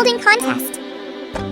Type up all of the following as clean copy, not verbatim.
building contest.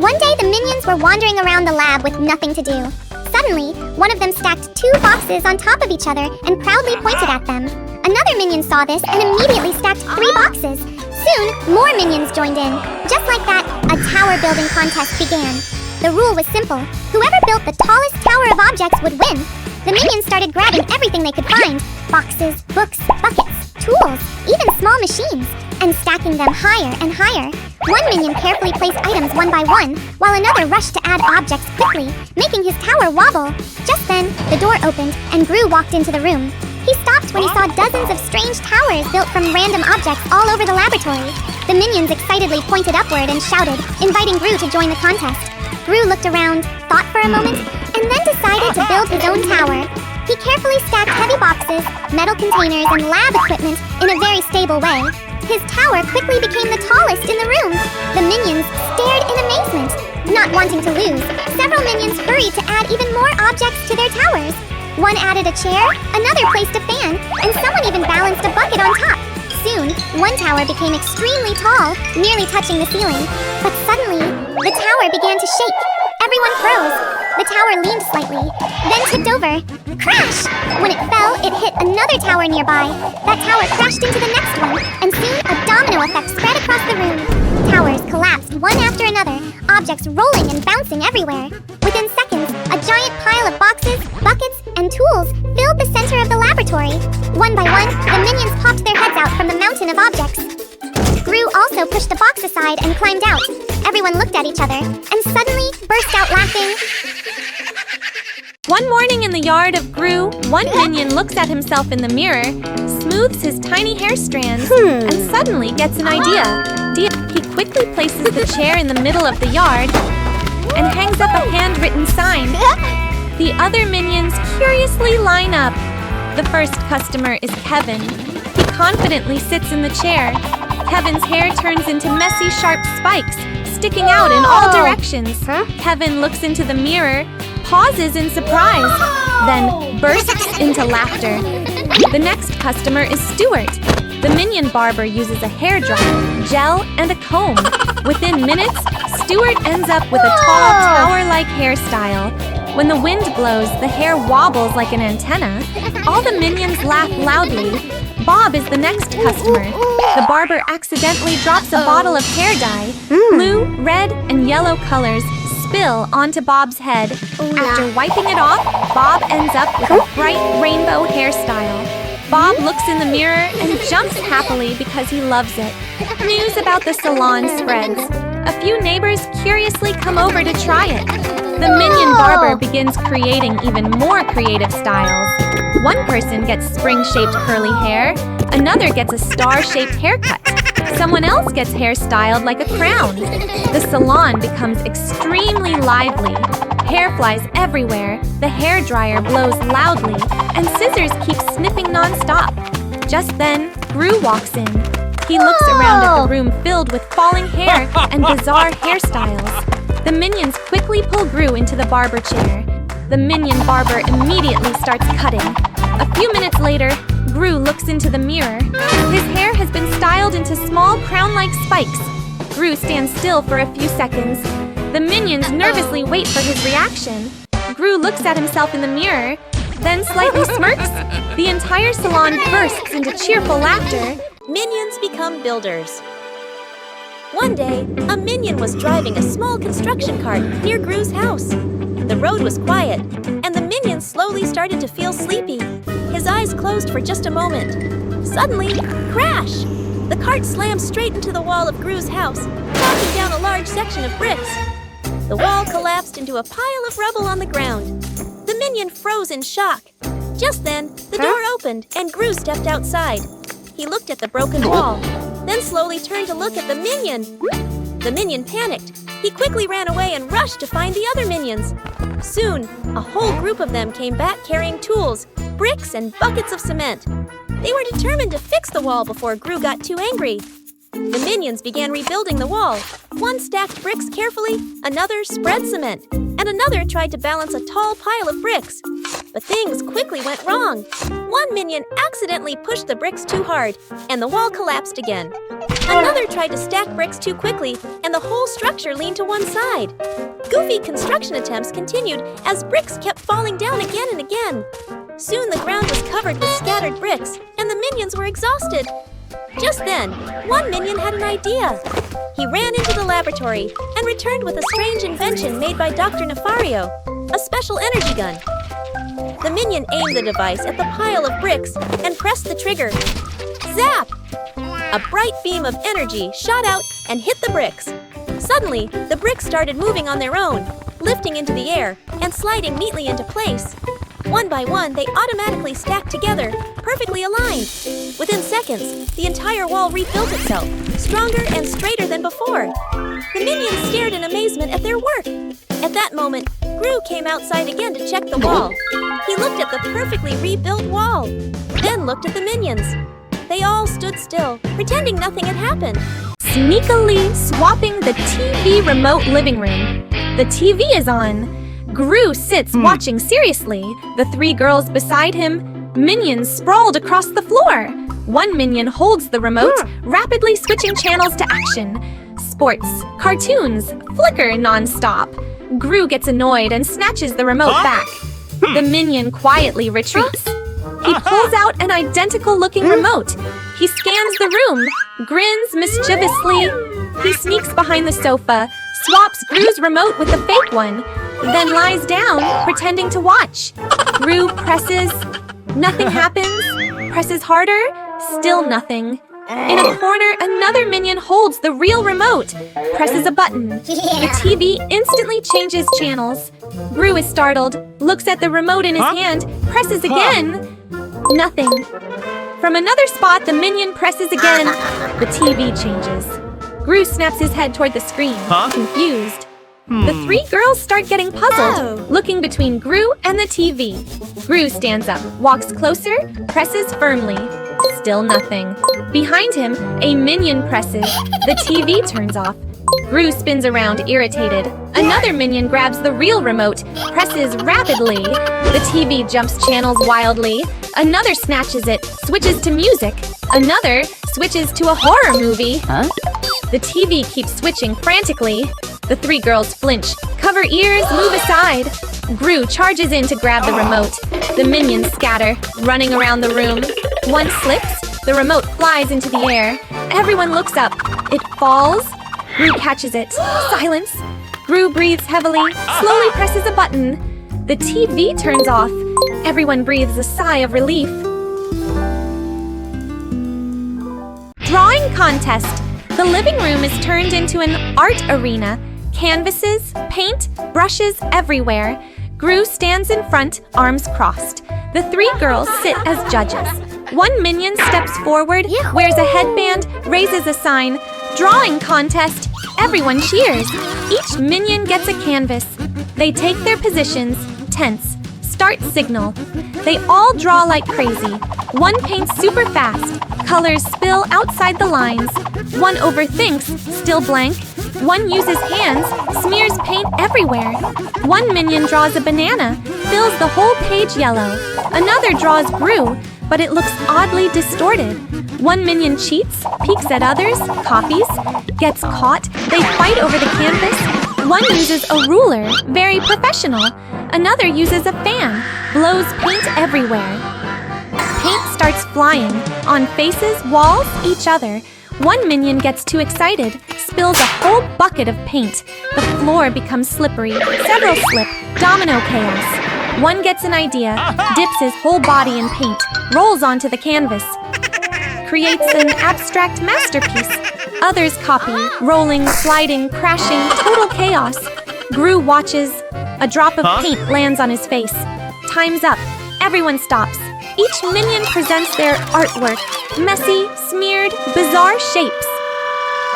One day, the minions were wandering around the lab with nothing to do. Suddenly, one of them stacked 2 boxes on top of each other and proudly pointed at them. Another minion saw this and immediately stacked 3 boxes. Soon, more minions joined in. Just like that, a tower building contest began. The rule was simple. Whoever built the tallest tower of objects would win. The minions started grabbing everything they could find. Boxes, books, buckets, tools, even small machines, and stacking them higher and higher. One minion carefully placed items one by one, while another rushed to add objects quickly, making his tower wobble. Just then, the door opened and Gru walked into the room. He stopped when he saw dozens of strange towers built from random objects all over the laboratory. The minions excitedly pointed upward and shouted, inviting Gru to join the contest. Gru looked around, thought for a moment, and then decided to build his own tower. He carefully stacked heavy boxes, metal containers, and lab equipment in a very stable way. His tower quickly became the tallest in the room. The minions stared in amazement. Not wanting to lose, several minions hurried to add even more objects to their towers. One added a chair, another placed a fan, and someone even balanced a bucket on top. Soon, one tower became extremely tall, nearly touching the ceiling. But suddenly, the tower began to shake. Everyone froze. The tower leaned slightly, then tipped over. Crash! When it fell, it hit another tower nearby. That tower crashed into the next one, and soon a domino effect spread across the room. Towers collapsed one after another, objects rolling and bouncing everywhere. Within seconds, a giant pile of boxes, buckets, and tools filled the center of the laboratory. One by one, the minions popped their heads out from the mountain of objects. Gru also pushed the box aside and climbed out. Everyone looked at each other and suddenly burst out laughing. One morning in the yard of Gru, one minion looks at himself in the mirror, smooths his tiny hair strands, and suddenly gets an idea. He quickly places the chair in the middle of the yard and hangs up a handwritten sign. The other minions curiously line up. The first customer is Kevin. He confidently sits in the chair. Kevin's hair turns into messy, sharp spikes, sticking out in all directions. Kevin looks into the mirror, pauses in surprise, then bursts into laughter. The next customer is Stuart. The minion barber uses a hairdryer, gel, and a comb. Within minutes, Stuart ends up with a tall, tower-like hairstyle. When the wind blows, the hair wobbles like an antenna. All the minions laugh loudly. Bob is the next customer. The barber accidentally drops a bottle of hair dye. Blue, red, and yellow colors spill onto Bob's head. After wiping it off, Bob ends up with a bright rainbow hairstyle. Bob looks in the mirror and jumps happily because he loves it. News about the salon spreads. A few neighbors curiously come over to try it. The minion barber begins creating even more creative styles. One person gets spring-shaped curly hair, another gets a star-shaped haircut. Someone else gets hair styled like a crown. The salon becomes extremely lively. Hair flies everywhere, the hairdryer blows loudly, and scissors keep snipping non-stop. Just then, Gru walks in. He looks around at the room filled with falling hair and bizarre hairstyles. The minions quickly pull Gru into the barber chair. The minion barber immediately starts cutting. A few minutes later, Gru looks into the mirror. His hair has been styled into small crown-like spikes. Gru stands still for a few seconds. The minions nervously wait for his reaction. Gru looks at himself in the mirror, then slightly smirks. The entire salon bursts into cheerful laughter. Minions become builders. One day, a minion was driving a small construction cart near Gru's house. The road was quiet, and the minion slowly started to feel sleepy. His eyes closed for just a moment. Suddenly, crash! The cart slammed straight into the wall of Gru's house, knocking down a large section of bricks. The wall collapsed into a pile of rubble on the ground. The minion froze in shock. Just then, the door opened, and Gru stepped outside. He looked at the broken wall, then slowly turned to look at the minion. The minion panicked. He quickly ran away and rushed to find the other minions. Soon, a whole group of them came back carrying tools, bricks, and buckets of cement. They were determined to fix the wall before Gru got too angry. The minions began rebuilding the wall. One stacked bricks carefully, another spread cement, and another tried to balance a tall pile of bricks. But things quickly went wrong. One minion accidentally pushed the bricks too hard, and the wall collapsed again. Another tried to stack bricks too quickly, and the whole structure leaned to one side. Goofy construction attempts continued as bricks kept falling down again and again. Soon the ground was covered with scattered bricks, and the minions were exhausted. Just then, one minion had an idea. He ran into the laboratory and returned with a strange invention made by Dr. Nefario, a special energy gun. The minion aimed the device at the pile of bricks and pressed the trigger. Zap! A bright beam of energy shot out and hit the bricks. Suddenly, the bricks started moving on their own, lifting into the air and sliding neatly into place. One by one, they automatically stacked together, perfectly aligned. Within seconds, the entire wall rebuilt itself, stronger and straighter than before. The minions stared in amazement at their work. At that moment, Gru came outside again to check the wall. He looked at the perfectly rebuilt wall, then looked at the minions. They all stood still, pretending nothing had happened. Sneakily swapping the TV remote living room. The TV is on. Gru sits watching seriously. The three girls beside him, minions sprawled across the floor. One minion holds the remote, rapidly switching channels to action. Sports, cartoons, flicker non-stop. Gru gets annoyed and snatches the remote back. The minion quietly retreats. He pulls out an identical-looking remote. He scans the room, grins mischievously. He sneaks behind the sofa, swaps Gru's remote with the fake one, then lies down, pretending to watch. Gru presses. Nothing happens. Presses harder. Still nothing. In a corner, another minion holds the real remote. Presses a button. The TV instantly changes channels. Gru is startled, looks at the remote in his hand, presses again. Nothing. From another spot, the minion presses again. The TV changes. Gru snaps his head toward the screen, confused. The three girls start getting puzzled, looking between Gru and the TV. Gru stands up, walks closer, presses firmly. Still nothing. Behind him, a minion presses. The TV turns off. Gru spins around, irritated. Another minion grabs the real remote, presses rapidly. The TV jumps channels wildly. Another snatches it, switches to music. Another switches to a horror movie. The TV keeps switching frantically. The three girls flinch, cover ears, move aside. Gru charges in to grab the remote. The minions scatter, running around the room. One slips, the remote flies into the air. Everyone looks up. It falls. Gru catches it. Silence. Gru breathes heavily, slowly presses a button. The TV turns off. Everyone breathes a sigh of relief. Drawing contest. The living room is turned into an art arena. Canvases, paint, brushes everywhere. Gru stands in front, arms crossed. The three girls sit as judges. One minion steps forward, wears a headband, raises a sign. Drawing contest. Everyone cheers. Each minion gets a canvas. They take their positions, tense. Start signal. They all draw like crazy. One paints super fast. Colors spill outside the lines. One overthinks, still blank. One uses hands, smears paint everywhere. One minion draws a banana, fills the whole page yellow. Another draws Gru, but it looks oddly distorted. One minion cheats, peeks at others, copies, gets caught. They fight over the canvas. One uses a ruler, very professional. Another uses a fan, blows paint everywhere. Paint starts flying, on faces, walls, each other. One minion gets too excited, spills a whole bucket of paint. The floor becomes slippery, several slip, domino chaos. One gets an idea, dips his whole body in paint, rolls onto the canvas, creates an abstract masterpiece. Others copy, rolling, sliding, crashing, total chaos. Gru watches. A drop of paint lands on his face. Time's up. Everyone stops. Each minion presents their artwork. Messy, smeared, bizarre shapes.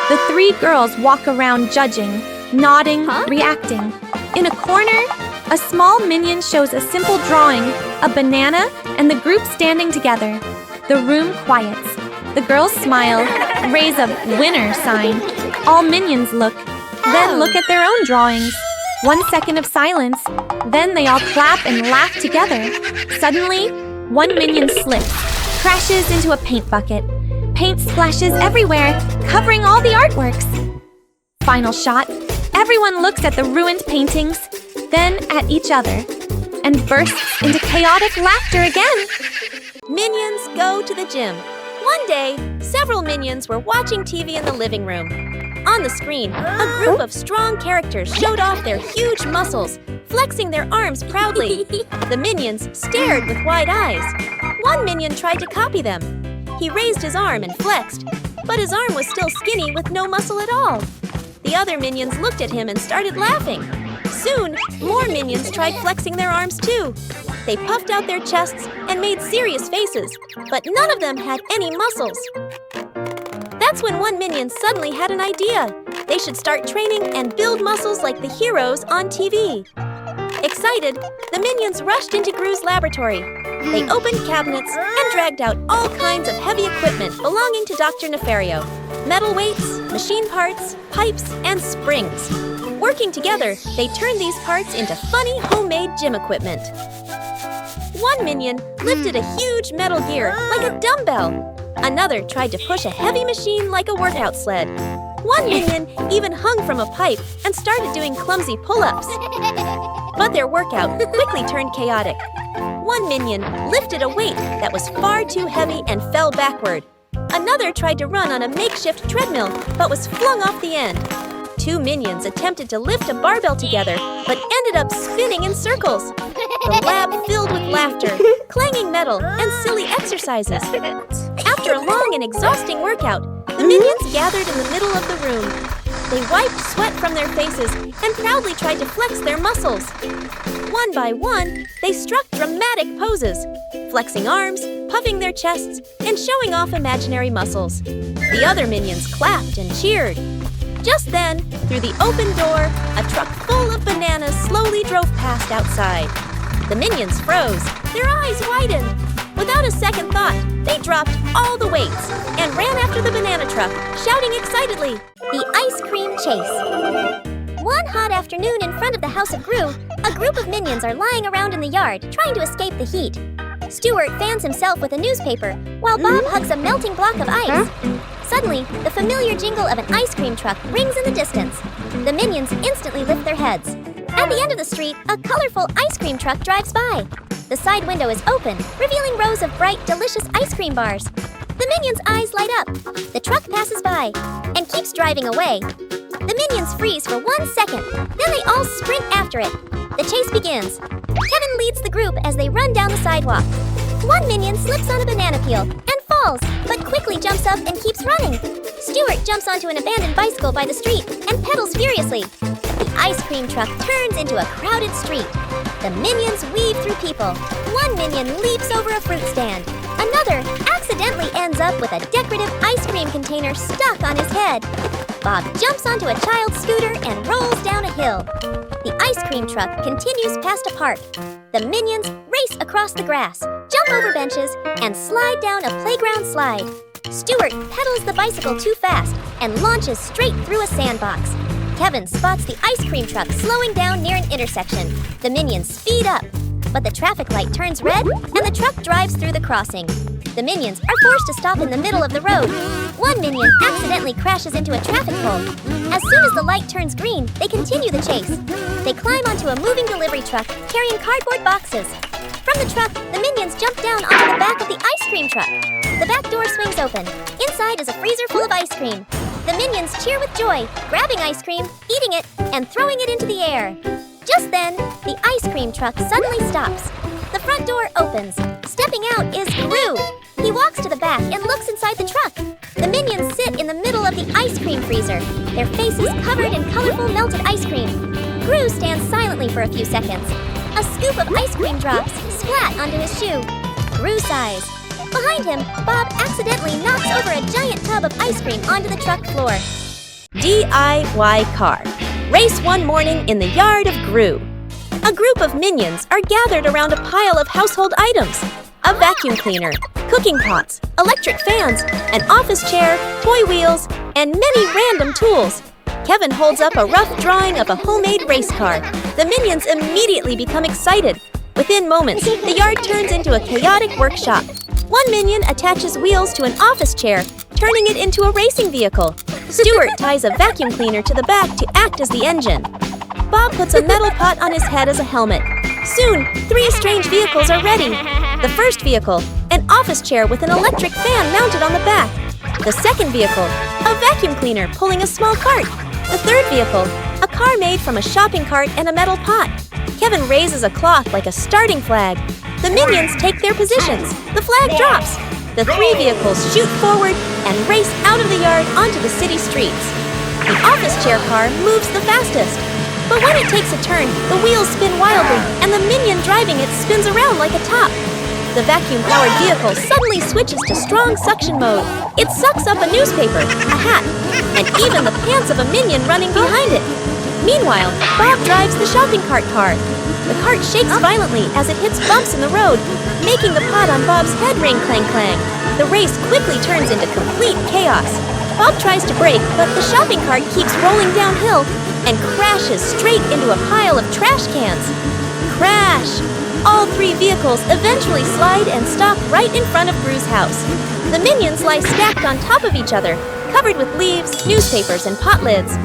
The three girls walk around judging, nodding, reacting. In a corner, a small minion shows a simple drawing, a banana, and the group standing together. The room quiets. The girls smile, raise a winner sign. All minions look, then look at their own drawings. 1 second of silence, then they all clap and laugh together. Suddenly, one minion slips, crashes into a paint bucket. Paint splashes everywhere, covering all the artworks. Final shot. Everyone looks at the ruined paintings, then at each other, and bursts into chaotic laughter again. Minions go to the gym. One day, several minions were watching TV in the living room. On the screen, a group of strong characters showed off their huge muscles, flexing their arms proudly. The minions stared with wide eyes. One minion tried to copy them. He raised his arm and flexed, but his arm was still skinny with no muscle at all. The other minions looked at him and started laughing. Soon, more minions tried flexing their arms too. They puffed out their chests and made serious faces, but none of them had any muscles. That's when one minion suddenly had an idea. They should start training and build muscles like the heroes on TV. Excited, the minions rushed into Gru's laboratory. They opened cabinets and dragged out all kinds of heavy equipment belonging to Dr. Nefario. Metal weights, machine parts, pipes, and springs. Working together, they turned these parts into funny homemade gym equipment. One minion lifted a huge metal gear like a dumbbell. Another tried to push a heavy machine like a workout sled. One minion even hung from a pipe and started doing clumsy pull-ups. But their workout quickly turned chaotic. One minion lifted a weight that was far too heavy and fell backward. Another tried to run on a makeshift treadmill but was flung off the end. Two minions attempted to lift a barbell together but ended up spinning in circles. The lab filled with laughter, clanging metal, and silly exercises. After a long and exhausting workout, the minions gathered in the middle of the room. They wiped sweat from their faces and proudly tried to flex their muscles. One by one, they struck dramatic poses, flexing arms, puffing their chests, and showing off imaginary muscles. The other minions clapped and cheered. Just then, through the open door, a truck full of bananas slowly drove past outside. The minions froze, their eyes widened. Without a second thought, they dropped all the weights and ran after the banana truck, shouting excitedly, "The ice cream chase!" One hot afternoon in front of the house of Gru, a group of minions are lying around in the yard, trying to escape the heat. Stuart fans himself with a newspaper, while Bob hugs a melting block of ice. Suddenly, the familiar jingle of an ice cream truck rings in the distance. The minions instantly lift their heads. At the end of the street, a colorful ice cream truck drives by. The side window is open, revealing rows of bright, delicious ice cream bars. The minions' eyes light up. The truck passes by and keeps driving away. The minions freeze for 1 second, then they all sprint after it. The chase begins. Kevin leads the group as they run down the sidewalk. One minion slips on a banana peel and falls, but quickly jumps up and keeps running. Stuart jumps onto an abandoned bicycle by the street and pedals furiously. The ice cream truck turns into a crowded street. The minions weave through people. One minion leaps over a fruit stand. Another accidentally ends up with a decorative ice cream container stuck on his head. Bob jumps onto a child's scooter and rolls down a hill. The ice cream truck continues past a park. The minions race across the grass, jump over benches, and slide down a playground slide. Stuart pedals the bicycle too fast and launches straight through a sandbox. Kevin spots the ice cream truck slowing down near an intersection. The minions speed up, but the traffic light turns red and the truck drives through the crossing. The minions are forced to stop in the middle of the road. One minion accidentally crashes into a traffic pole. As soon as the light turns green, they continue the chase. They climb onto a moving delivery truck carrying cardboard boxes. From the truck, the minions jump down onto the back of the ice cream truck. The back door swings open. Inside is a freezer full of ice cream. The minions cheer with joy, grabbing ice cream, eating it, and throwing it into the air. Just then, the ice cream truck suddenly stops. The front door opens. Stepping out is Gru. He walks to the back and looks inside the truck. The minions sit in the middle of the ice cream freezer, their faces covered in colorful melted ice cream. Gru stands silently for a few seconds. A scoop of ice cream drops, splat onto his shoe. Gru sighs. Behind him, Bob accidentally knocks over a giant tub of ice cream onto the truck floor. DIY car. Race one morning in the yard of Gru. A group of minions are gathered around a pile of household items. A vacuum cleaner, cooking pots, electric fans, an office chair, toy wheels, and many random tools. Kevin holds up a rough drawing of a homemade race car. The minions immediately become excited. Within moments, the yard turns into a chaotic workshop. One minion attaches wheels to an office chair turning it into a racing vehicle. Stuart ties a vacuum cleaner to the back to act as the engine. Bob puts a metal pot on his head as a helmet. Soon, 3 strange vehicles are ready. The first vehicle, an office chair with an electric fan mounted on the back. The second vehicle, a vacuum cleaner pulling a small cart. The third vehicle, a car made from a shopping cart and a metal pot. Kevin raises a cloth like a starting flag. The minions take their positions. The flag drops. The 3 vehicles shoot forward and race out of the yard onto the city streets. The office chair car moves the fastest. But when it takes a turn, the wheels spin wildly, and the minion driving it spins around like a top. The vacuum-powered vehicle suddenly switches to strong suction mode. It sucks up a newspaper, a hat, and even the pants of a minion running behind it. Meanwhile, Bob drives the shopping cart car. The cart shakes violently as it hits bumps in the road, making the pot on Bob's head ring clang-clang. The race quickly turns into complete chaos. Bob tries to brake, but the shopping cart keeps rolling downhill and crashes straight into a pile of trash cans. Crash! All 3 vehicles eventually slide and stop right in front of Gru's house. The minions lie stacked on top of each other, covered with leaves, newspapers, and pot lids.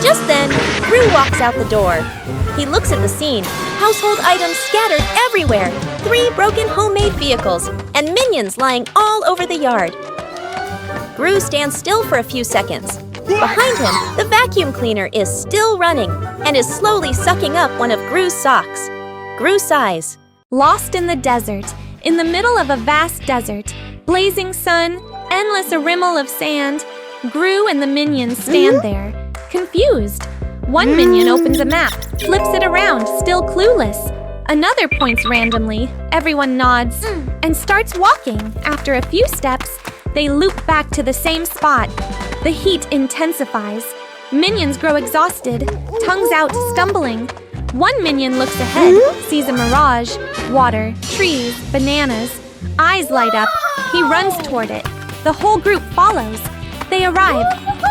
Just then, Gru walks out the door. He looks at the scene, household items scattered everywhere, 3 broken homemade vehicles, and minions lying all over the yard. Gru stands still for a few seconds. Behind him, the vacuum cleaner is still running and is slowly sucking up one of Gru's socks. Gru sighs. Lost in the desert, in the middle of a vast desert, blazing sun, endless rimmel of sand, Gru and the minions stand there, confused. One minion opens a map, flips it around, still clueless. Another points randomly, everyone nods, and starts walking. After a few steps, they loop back to the same spot. The heat intensifies. Minions grow exhausted, tongues out, stumbling. One minion looks ahead, sees a mirage, water, trees, bananas. Eyes light up. He runs toward it. The whole group follows. They arrive.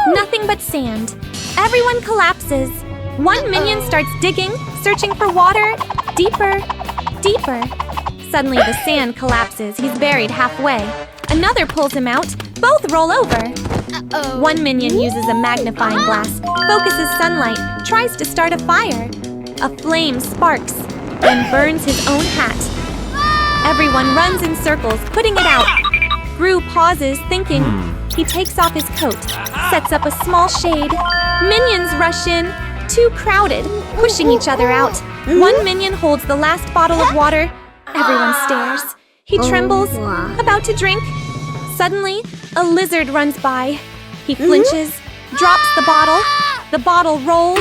Nothing but sand. Everyone collapses. One minion starts digging, searching for water. Deeper, deeper. Suddenly the sand collapses. He's buried halfway. Another pulls him out. Both roll over. One minion uses a magnifying glass, focuses sunlight, tries to start a fire. A flame sparks, then burns his own hat. Everyone runs in circles, putting it out. Gru pauses, thinking. He takes off his coat, sets up a small shade. Minions rush in, too crowded, pushing each other out. One minion holds the last bottle of water. Everyone stares. He trembles, about to drink. Suddenly, a lizard runs by. He flinches, drops the bottle. The bottle rolls,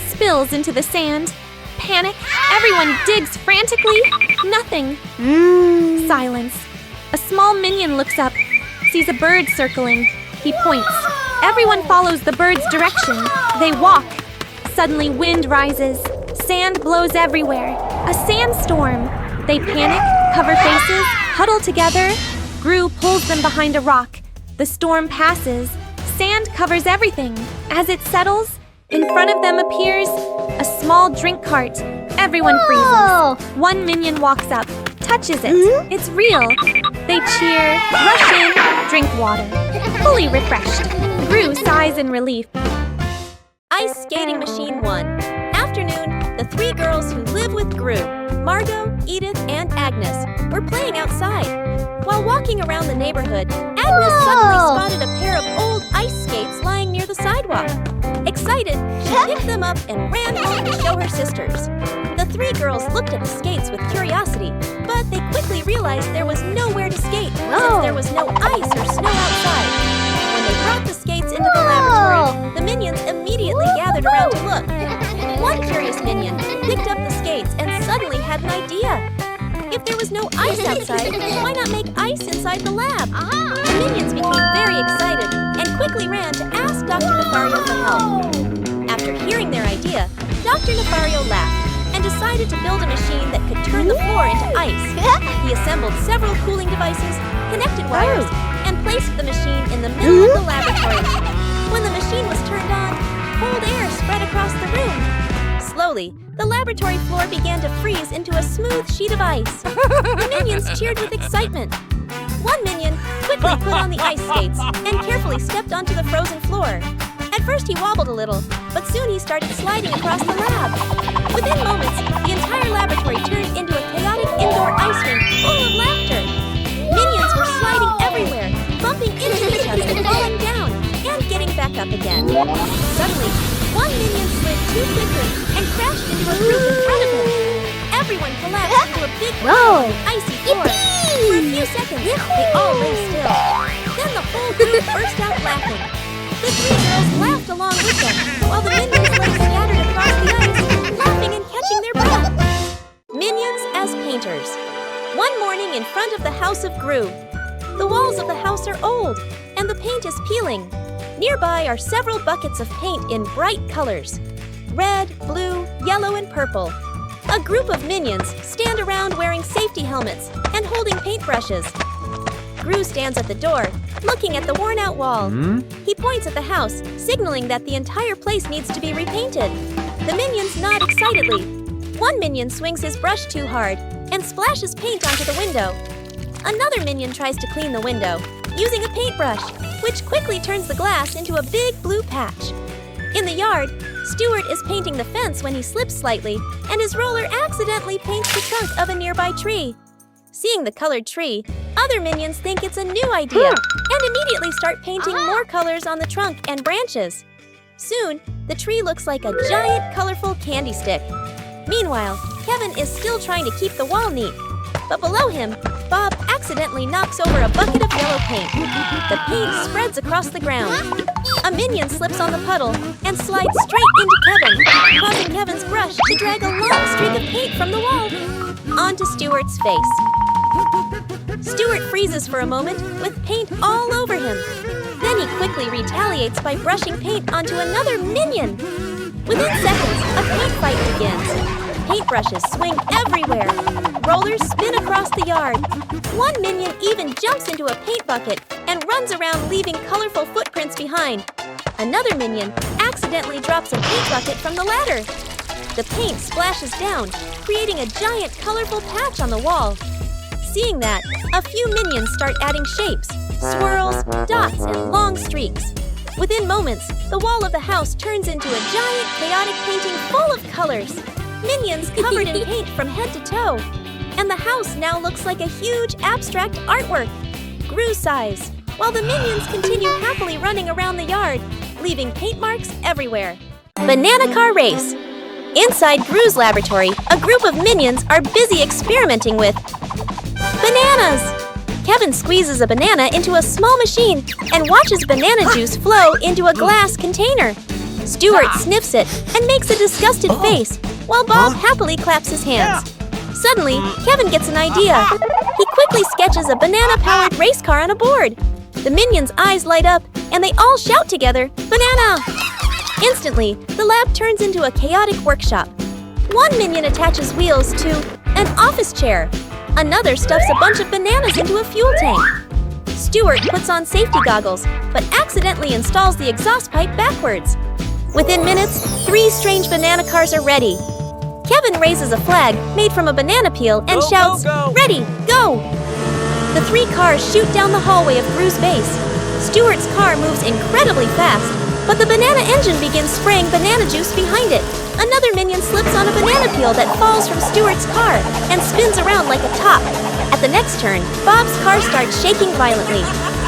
spills into the sand. Panic, everyone digs frantically. Nothing. Silence. A small minion looks up, sees a bird circling. He points. Everyone follows the bird's direction. They walk. Suddenly, wind rises. Sand blows everywhere. A sandstorm. They panic, cover faces, huddle together. Gru pulls them behind a rock. The storm passes. Sand covers everything. As it settles, in front of them appears a small drink cart. Everyone freezes. One minion walks up, touches it. It's real. They cheer, rush in, drink water. Fully refreshed. Gru sighs in relief. Ice Skating Machine 1. Afternoon, the 3 girls who live with Gru, Margot, Edith, and Agnes, were playing outside. While walking around the neighborhood, Agnes suddenly spotted a pair of old ice skates lying near the sidewalk. Excited, she picked them up and ran home to show her sisters. The 3 girls looked at the skates with curiosity, but they quickly realized there was nowhere to skate since there was no ice or snow outside. When they brought the skates into the laboratory, the minions immediately gathered around to look. One curious minion picked up the skates and suddenly had an idea. If there was no ice outside, why not make ice inside the lab? The minions became very excited and quickly ran to ask Dr. Nefario for help. After hearing their idea, Dr. Nefario laughed and decided to build a machine that could turn the floor into ice. He assembled several cooling devices, connected wires, and placed the machine in the middle of the laboratory. When the machine was turned on, cold air spread across the room. Slowly, the laboratory floor began to freeze into a smooth sheet of ice. The minions cheered with excitement. One minion quickly quickly put on the ice skates and carefully stepped onto the frozen floor. At first he wobbled a little, but soon he started sliding across the lab. Within moments, the entire laboratory turned into a chaotic indoor ice rink full of laughter. Minions were sliding everywhere, bumping into each other, falling down, and getting back up again. Suddenly, one minion slid too quickly and crashed into a group in front of him. Everyone collapsed into a big pile of icy floor. For a few seconds, they all lay still. Then the whole group burst out laughing. The three girls laughed along with them, while the minions lay scattered across the ice, laughing and catching their breath. Minions as painters. One morning in front of the house of Gru. The walls of the house are old, and the paint is peeling. Nearby are several buckets of paint in bright colors: red, blue, yellow, and purple. A group of minions stand around wearing safety helmets and holding paintbrushes. Gru stands at the door, looking at the worn-out wall. He points at the house, signaling that the entire place needs to be repainted. The minions nod excitedly. One minion swings his brush too hard and splashes paint onto the window. Another minion tries to clean the window, using a paintbrush, which quickly turns the glass into a big blue patch. In the yard, Stuart is painting the fence when he slips slightly, and his roller accidentally paints the trunk of a nearby tree. Seeing the colored tree, other minions think it's a new idea and immediately start painting more colors on the trunk and branches. Soon, the tree looks like a giant, colorful candy stick. Meanwhile, Kevin is still trying to keep the wall neat. But below him, Bob accidentally knocks over a bucket of yellow paint. The paint spreads across the ground. A minion slips on the puddle and slides straight into Kevin, causing Kevin's brush to drag a long streak of paint from the wall onto Stuart's face. Stuart freezes for a moment with paint all over him. Then he quickly retaliates by brushing paint onto another minion. Within seconds, a paint fight begins. Paintbrushes swing everywhere. Rollers spin across the yard. One minion even jumps into a paint bucket and runs around leaving colorful footprints behind. Another minion accidentally drops a paint bucket from the ladder. The paint splashes down, creating a giant colorful patch on the wall. Seeing that, a few minions start adding shapes, swirls, dots, and long streaks. Within moments, the wall of the house turns into a giant, chaotic painting full of colors. Minions covered in paint from head to toe. And the house now looks like a huge, abstract artwork, Gru size, while the minions continue happily running around the yard, leaving paint marks everywhere. Banana car race. Inside Gru's laboratory, a group of minions are busy experimenting with bananas. Kevin squeezes a banana into a small machine and watches banana juice flow into a glass container. Stuart sniffs it and makes a disgusted face, while Bob happily claps his hands. Suddenly, Kevin gets an idea. He quickly sketches a banana-powered race car on a board. The minions' eyes light up, and they all shout together, "Banana!" Instantly, the lab turns into a chaotic workshop. One minion attaches wheels to an office chair. Another stuffs a bunch of bananas into a fuel tank. Stuart puts on safety goggles, but accidentally installs the exhaust pipe backwards. Within minutes, 3 strange banana cars are ready. Kevin raises a flag made from a banana peel and shouts, go. "Ready, go!" The 3 cars shoot down the hallway of Gru's base. Stuart's car moves incredibly fast, but the banana engine begins spraying banana juice behind it. Another minion slips on a banana peel that falls from Stuart's car and spins around like a top. At the next turn, Bob's car starts shaking violently.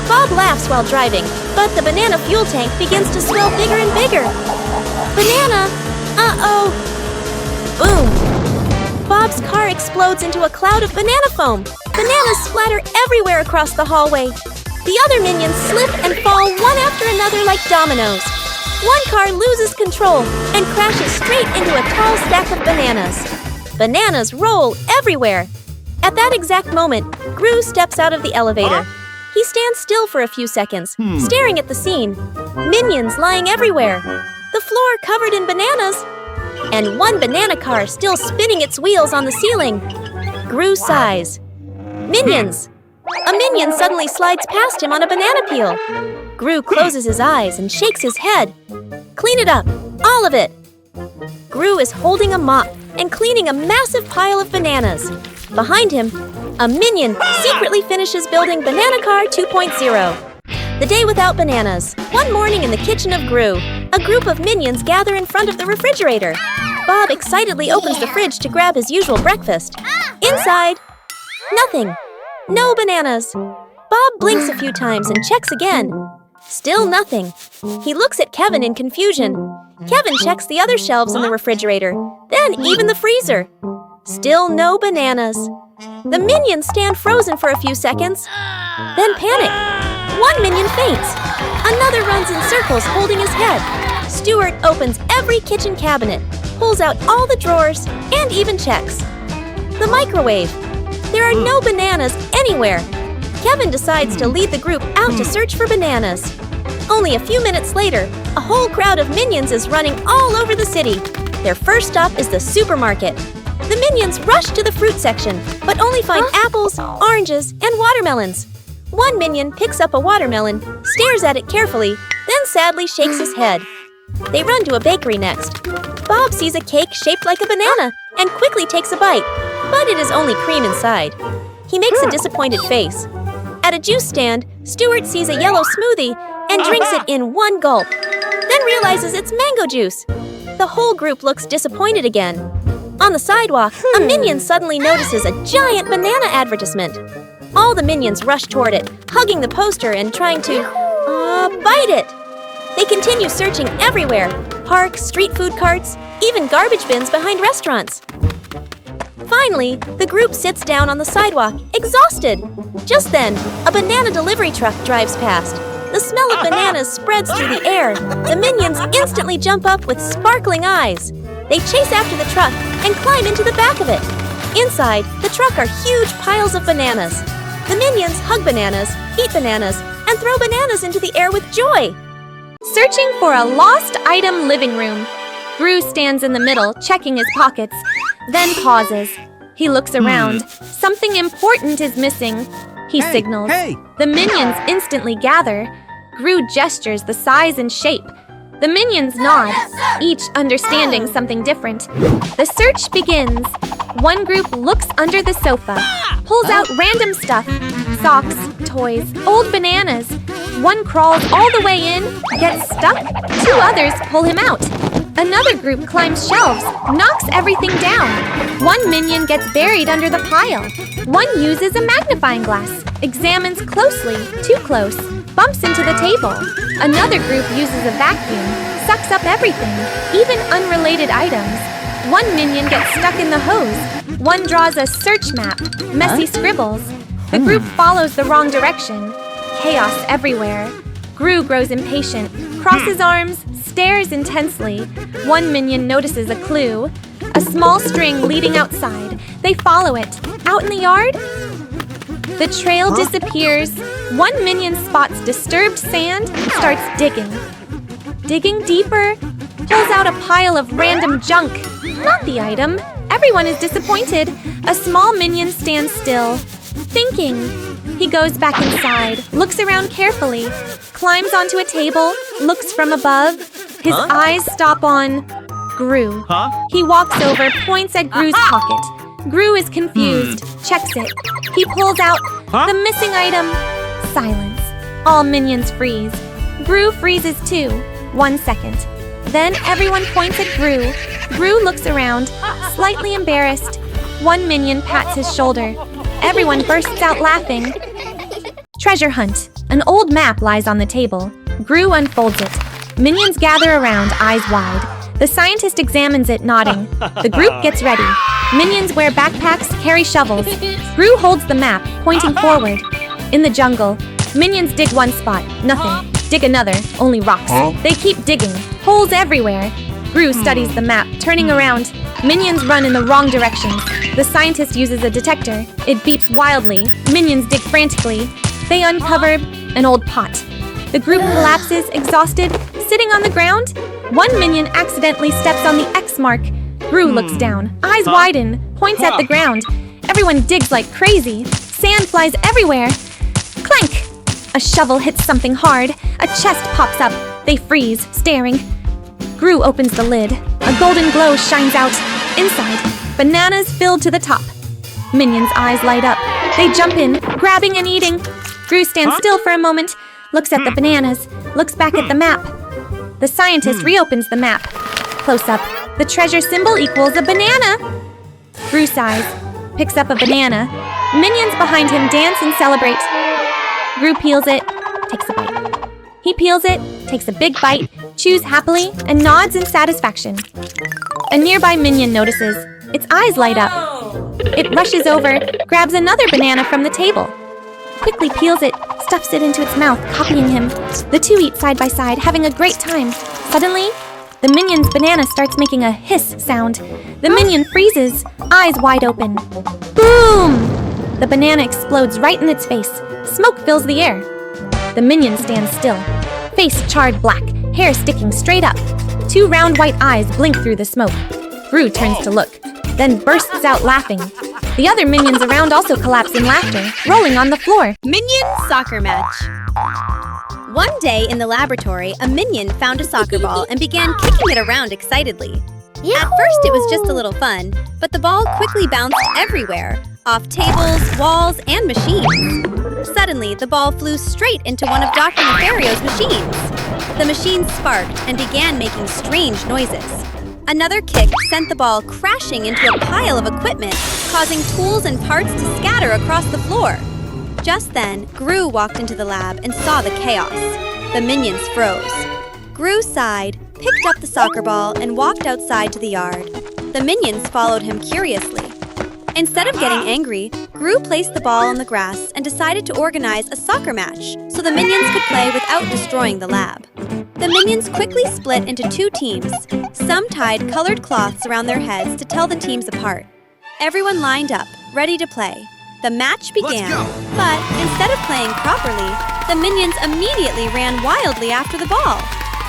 Bob laughs while driving, but the banana fuel tank begins to swell bigger and bigger. Banana! Uh-oh! Boom! Bob's car explodes into a cloud of banana foam. Bananas splatter everywhere across the hallway. The other minions slip and fall one after another like dominoes. One car loses control and crashes straight into a tall stack of bananas. Bananas roll everywhere. At that exact moment, Gru steps out of the elevator. He stands still for a few seconds, staring at the scene. Minions lying everywhere. The floor covered in bananas. And one banana car still spinning its wheels on the ceiling. Gru sighs. Minions! A minion suddenly slides past him on a banana peel. Gru closes his eyes and shakes his head. Clean it up, all of it. Gru is holding a mop and cleaning a massive pile of bananas. Behind him, a minion secretly finishes building Banana Car 2.0. The day without bananas. One morning in the kitchen of Gru, a group of minions gather in front of the refrigerator. Bob excitedly opens the fridge to grab his usual breakfast. Inside, nothing. No bananas. Bob blinks a few times and checks again. Still nothing. He looks at Kevin in confusion. Kevin checks the other shelves in the refrigerator, then even the freezer. Still no bananas. The minions stand frozen for a few seconds, then panic. One minion faints. Another runs in circles holding his head. Stuart opens every kitchen cabinet, pulls out all the drawers, and even checks the microwave. There are no bananas anywhere. Kevin decides to lead the group out to search for bananas. Only a few minutes later, a whole crowd of minions is running all over the city. Their first stop is the supermarket. The minions rush to the fruit section, but only find apples, oranges, and watermelons. One minion picks up a watermelon, stares at it carefully, then sadly shakes his head. They run to a bakery next. Bob sees a cake shaped like a banana and quickly takes a bite, but it is only cream inside. He makes a disappointed face. At a juice stand, Stuart sees a yellow smoothie and drinks it in one gulp, then realizes it's mango juice. The whole group looks disappointed again. On the sidewalk, a minion suddenly notices a giant banana advertisement. All the minions rush toward it, hugging the poster and trying to, bite it. They continue searching everywhere. Parks, street food carts, even garbage bins behind restaurants. Finally, the group sits down on the sidewalk, exhausted. Just then, a banana delivery truck drives past. The smell of bananas spreads through the air. The minions instantly jump up with sparkling eyes. They chase after the truck and climb into the back of it. Inside, the truck are huge piles of bananas. The minions hug bananas, eat bananas, and throw bananas into the air with joy. Searching for a lost item living room. Gru stands in the middle, checking his pockets, then pauses. He looks around. Something important is missing. He signals. Hey! The minions instantly gather. Gru gestures the size and shape. The minions nod, each understanding something different. The search begins. One group looks under the sofa, pulls out random stuff, socks, toys, old bananas. One crawls all the way in, gets stuck. Two others pull him out. Another group climbs shelves, knocks everything down. One minion gets buried under the pile. One uses a magnifying glass, examines closely, too close, bumps into the table. Another group uses a vacuum, sucks up everything, even unrelated items. One minion gets stuck in the hose. One draws a search map, messy scribbles. The group follows the wrong direction. Chaos everywhere. Gru grows impatient, crosses arms, stares intensely. One minion notices a clue. A small string leading outside. They follow it. Out in the yard? The trail disappears. One minion spots disturbed sand, starts digging. Digging deeper, pulls out a pile of random junk. Not the item. Everyone is disappointed. A small minion stands still, thinking. He goes back inside, looks around carefully, climbs onto a table, looks from above. His eyes stop on Gru. He walks over, points at Gru's pocket. Gru is confused, checks it. He pulls out the missing item. Silence. All minions freeze. Gru freezes too. 1 second. Then everyone points at Gru. Gru looks around, slightly embarrassed. One minion pats his shoulder. Everyone bursts out laughing. Treasure hunt. An old map lies on the table. Gru unfolds it. Minions gather around, eyes wide. The scientist examines it, nodding. The group gets ready. Minions wear backpacks, carry shovels. Gru holds the map, pointing forward. In the jungle, minions dig one spot, nothing. Dig another, only rocks. They keep digging, holes everywhere. Gru studies the map, turning around. Minions run in the wrong directions. The scientist uses a detector. It beeps wildly. Minions dig frantically. They uncover an old pot. The group collapses, exhausted, sitting on the ground. One minion accidentally steps on the X mark. Gru looks down, eyes widen, points at the ground. Everyone digs like crazy. Sand flies everywhere. Clank! A shovel hits something hard. A chest pops up. They freeze, staring. Gru opens the lid. A golden glow shines out. Inside, bananas filled to the top. Minion's eyes light up. They jump in, grabbing and eating. Gru stands still for a moment, looks at the bananas, looks back at the map. The scientist reopens the map. Close up, the treasure symbol equals a banana. Gru sighs, picks up a banana. Minions behind him dance and celebrate. Gru peels it, takes a bite. He peels it, takes a big bite, chews happily, and nods in satisfaction. A nearby minion notices. Its eyes light up. It rushes over, grabs another banana from the table. Quickly peels it, stuffs it into its mouth, copying him. The two eat side by side, having a great time. Suddenly, the minion's banana starts making a hiss sound. The minion freezes, eyes wide open. Boom! The banana explodes right in its face. Smoke fills the air. The minion stands still. Face charred black, hair sticking straight up. Two round white eyes blink through the smoke. Gru turns to look, then bursts out laughing. The other minions around also collapse in laughter, rolling on the floor. Minion soccer match. One day in the laboratory, a minion found a soccer ball and began kicking it around excitedly. At first it was just a little fun, but the ball quickly bounced everywhere, off tables, walls, and machines. Suddenly, the ball flew straight into one of Dr. Nefario's machines. The machine sparked and began making strange noises. Another kick sent the ball crashing into a pile of equipment, causing tools and parts to scatter across the floor. Just then, Gru walked into the lab and saw the chaos. The minions froze. Gru sighed, picked up the soccer ball, and walked outside to the yard. The minions followed him curiously. Instead of getting angry, Gru placed the ball on the grass and decided to organize a soccer match so the minions could play without destroying the lab. The minions quickly split into two teams. Some tied colored cloths around their heads to tell the teams apart. Everyone lined up, ready to play. The match began, but instead of playing properly, the minions immediately ran wildly after the ball.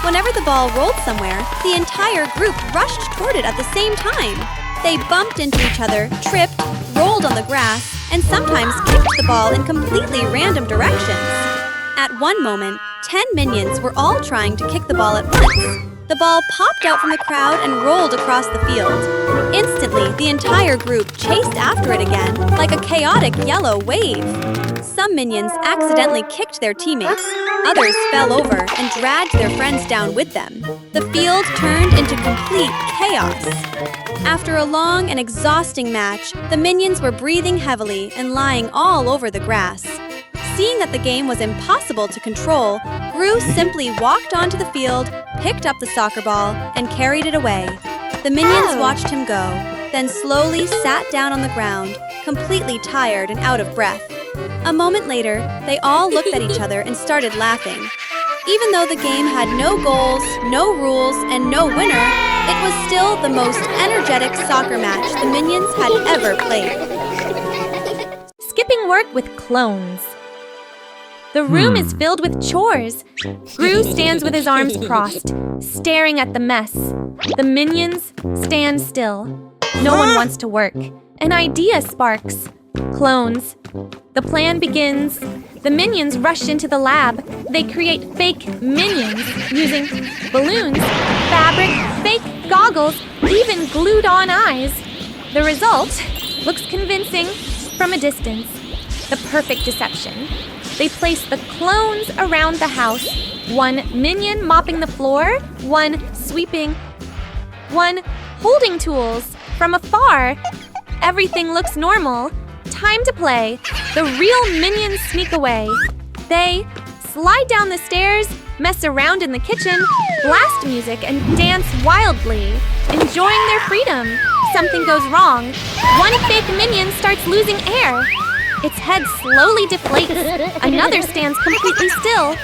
Whenever the ball rolled somewhere, the entire group rushed toward it at the same time. They bumped into each other, tripped, rolled on the grass, and sometimes kicked the ball in completely random directions. At one moment, 10 minions were all trying to kick the ball at once. The ball popped out from the crowd and rolled across the field. Instantly, the entire group chased after it again, like a chaotic yellow wave. Some minions accidentally kicked their teammates. Others fell over and dragged their friends down with them. The field turned into complete chaos. After a long and exhausting match, the minions were breathing heavily and lying all over the grass. Seeing that the game was impossible to control, Gru simply walked onto the field, picked up the soccer ball, and carried it away. The minions watched him go, then slowly sat down on the ground, completely tired and out of breath. A moment later, they all looked at each other and started laughing. Even though the game had no goals, no rules, and no winner, it was still the most energetic soccer match the minions had ever played. Skipping work with clones. The room is filled with chores. Gru stands with his arms crossed, staring at the mess. The minions stand still. No one wants to work. An idea sparks. Clones. The plan begins. The minions rush into the lab. They create fake minions using balloons, fabric, fake goggles, even glued-on eyes. The result looks convincing from a distance. The perfect deception. They place the clones around the house. One minion mopping the floor, one sweeping, one holding tools. From afar, everything looks normal. Time to play. The real minions sneak away. They slide down the stairs, mess around in the kitchen, blast music, and dance wildly, enjoying their freedom. Something goes wrong. One fake minion starts losing air. Its head slowly deflates. Another stands completely still.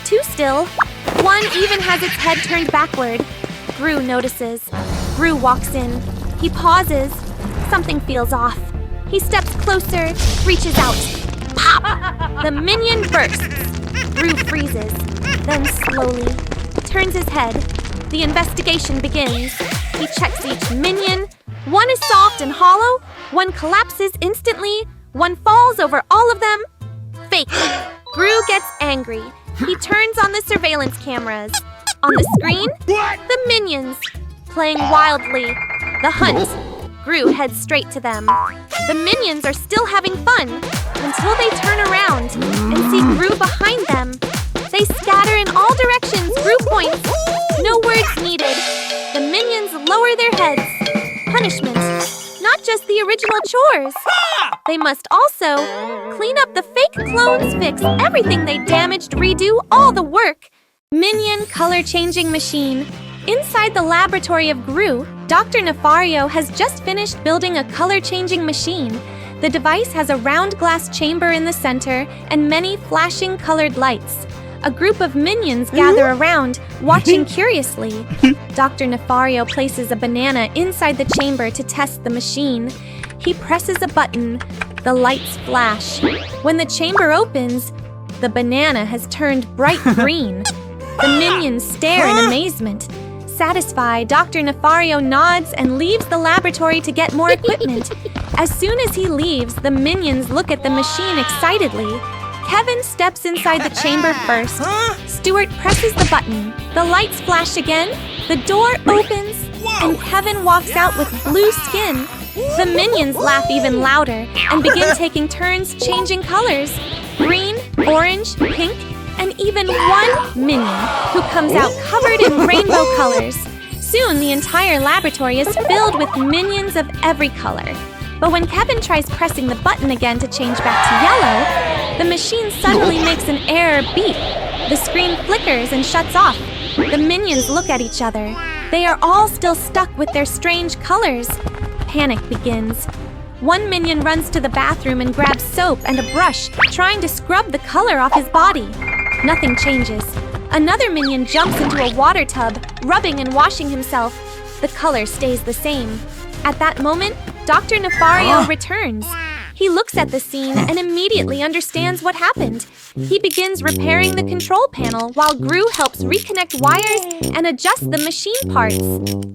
Too still. One even has its head turned backward. Gru notices. Gru walks in. He pauses. Something feels off. He steps closer, reaches out. Pop! The minion bursts. Gru freezes. Then slowly turns his head. The investigation begins. He checks each minion. One is soft and hollow. One collapses instantly. One falls over all of them. Fake. Gru gets angry. He turns on the surveillance cameras. On the screen, the minions playing wildly. The hunt. Gru heads straight to them. The minions are still having fun until they turn around and see Gru behind them. They scatter in all directions. Gru points. No words needed. The minions lower their heads. Punishment. Not just the original chores. They must also clean up the fake clones, fix everything they damaged, redo all the work. Minion color-changing machine. Inside the laboratory of Gru, Dr. Nefario has just finished building a color-changing machine. The device has a round glass chamber in the center and many flashing colored lights. A group of minions gather around, watching curiously. Dr. Nefario places a banana inside the chamber to test the machine. He presses a button. The lights flash. When the chamber opens, the banana has turned bright green. The minions stare in amazement. Satisfied, Dr. Nefario nods and leaves the laboratory to get more equipment. As soon as he leaves, the minions look at the machine excitedly. Kevin steps inside the chamber first. Stuart presses the button. The lights flash again. The door opens, and Kevin walks out with blue skin. The minions laugh even louder and begin taking turns changing colors. Green, orange, pink, and even one minion who comes out covered in rainbow colors. Soon, the entire laboratory is filled with minions of every color. But when Kevin tries pressing the button again to change back to yellow, the machine suddenly makes an error beep. The screen flickers and shuts off. The minions look at each other. They are all still stuck with their strange colors. Panic begins. One minion runs to the bathroom and grabs soap and a brush, trying to scrub the color off his body. Nothing changes. Another minion jumps into a water tub, rubbing and washing himself. The color stays the same. At that moment, Dr. Nefario returns. He looks at the scene and immediately understands what happened. He begins repairing the control panel while Gru helps reconnect wires and adjust the machine parts.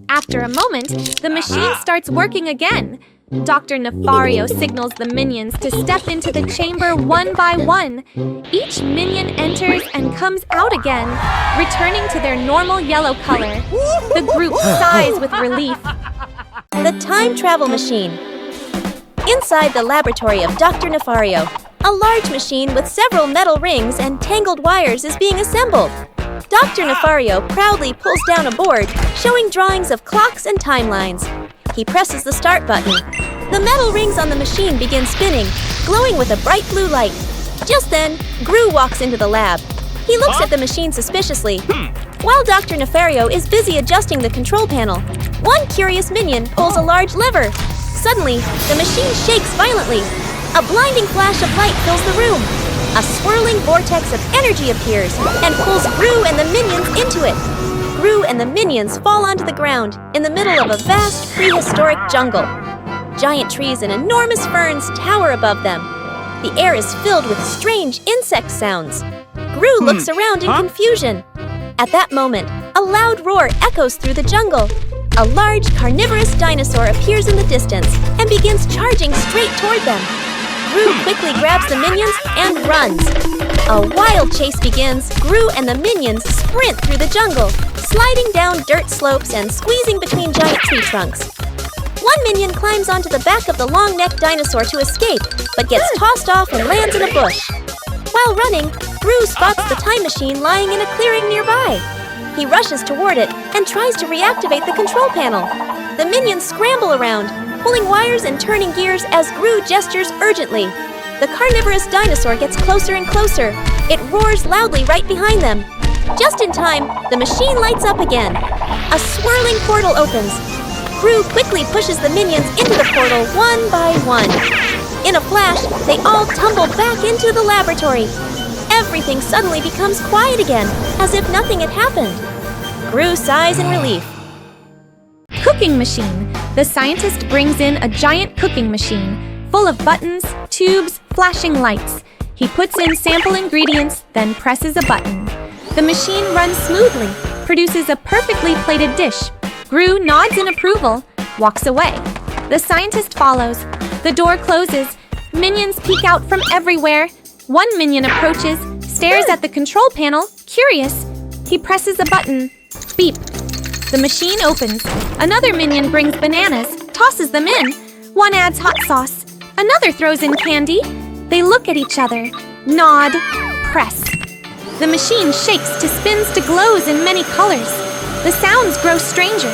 After a moment, the machine starts working again. Dr. Nefario signals the minions to step into the chamber one by one. Each minion enters and comes out again, returning to their normal yellow color. The group sighs with relief. The time travel machine. Inside the laboratory of Dr. Nefario, a large machine with several metal rings and tangled wires is being assembled. Dr. Nefario proudly pulls down a board showing drawings of clocks and timelines. He presses the start button. The metal rings on the machine begin spinning, glowing with a bright blue light. Just then, Gru walks into the lab. He looks at the machine suspiciously. While Dr. Nefario is busy adjusting the control panel, one curious minion pulls a large lever. Suddenly, the machine shakes violently. A blinding flash of light fills the room. A swirling vortex of energy appears and pulls Gru and the minions into it. Gru and the minions fall onto the ground in the middle of a vast prehistoric jungle. Giant trees and enormous ferns tower above them. The air is filled with strange insect sounds. Gru looks around in confusion. At that moment, a loud roar echoes through the jungle. A large carnivorous dinosaur appears in the distance and begins charging straight toward them. Gru quickly grabs the minions and runs. A wild chase begins. Gru and the minions sprint through the jungle, sliding down dirt slopes and squeezing between giant tree trunks. One minion climbs onto the back of the long-necked dinosaur to escape, but gets tossed off and lands in a bush. While running, Gru spots the time machine lying in a clearing nearby. He rushes toward it and tries to reactivate the control panel. The minions scramble around, pulling wires and turning gears as Gru gestures urgently. The carnivorous dinosaur gets closer and closer. It roars loudly right behind them. Just in time, the machine lights up again. A swirling portal opens. Gru quickly pushes the minions into the portal one by one. In a flash, they all tumble back into the laboratory. Everything suddenly becomes quiet again, as if nothing had happened. Gru sighs in relief. Cooking machine. The scientist brings in a giant cooking machine, full of buttons, tubes, flashing lights. He puts in sample ingredients, then presses a button. The machine runs smoothly, produces a perfectly plated dish. Gru nods in approval, walks away. The scientist follows. The door closes. Minions peek out from everywhere. One minion approaches, stares at the control panel, curious. He presses a button. Beep. The machine opens. Another minion brings bananas, tosses them in. One adds hot sauce. Another throws in candy. They look at each other, nod, press. The machine shakes to spins to glows in many colors. The sounds grow stranger.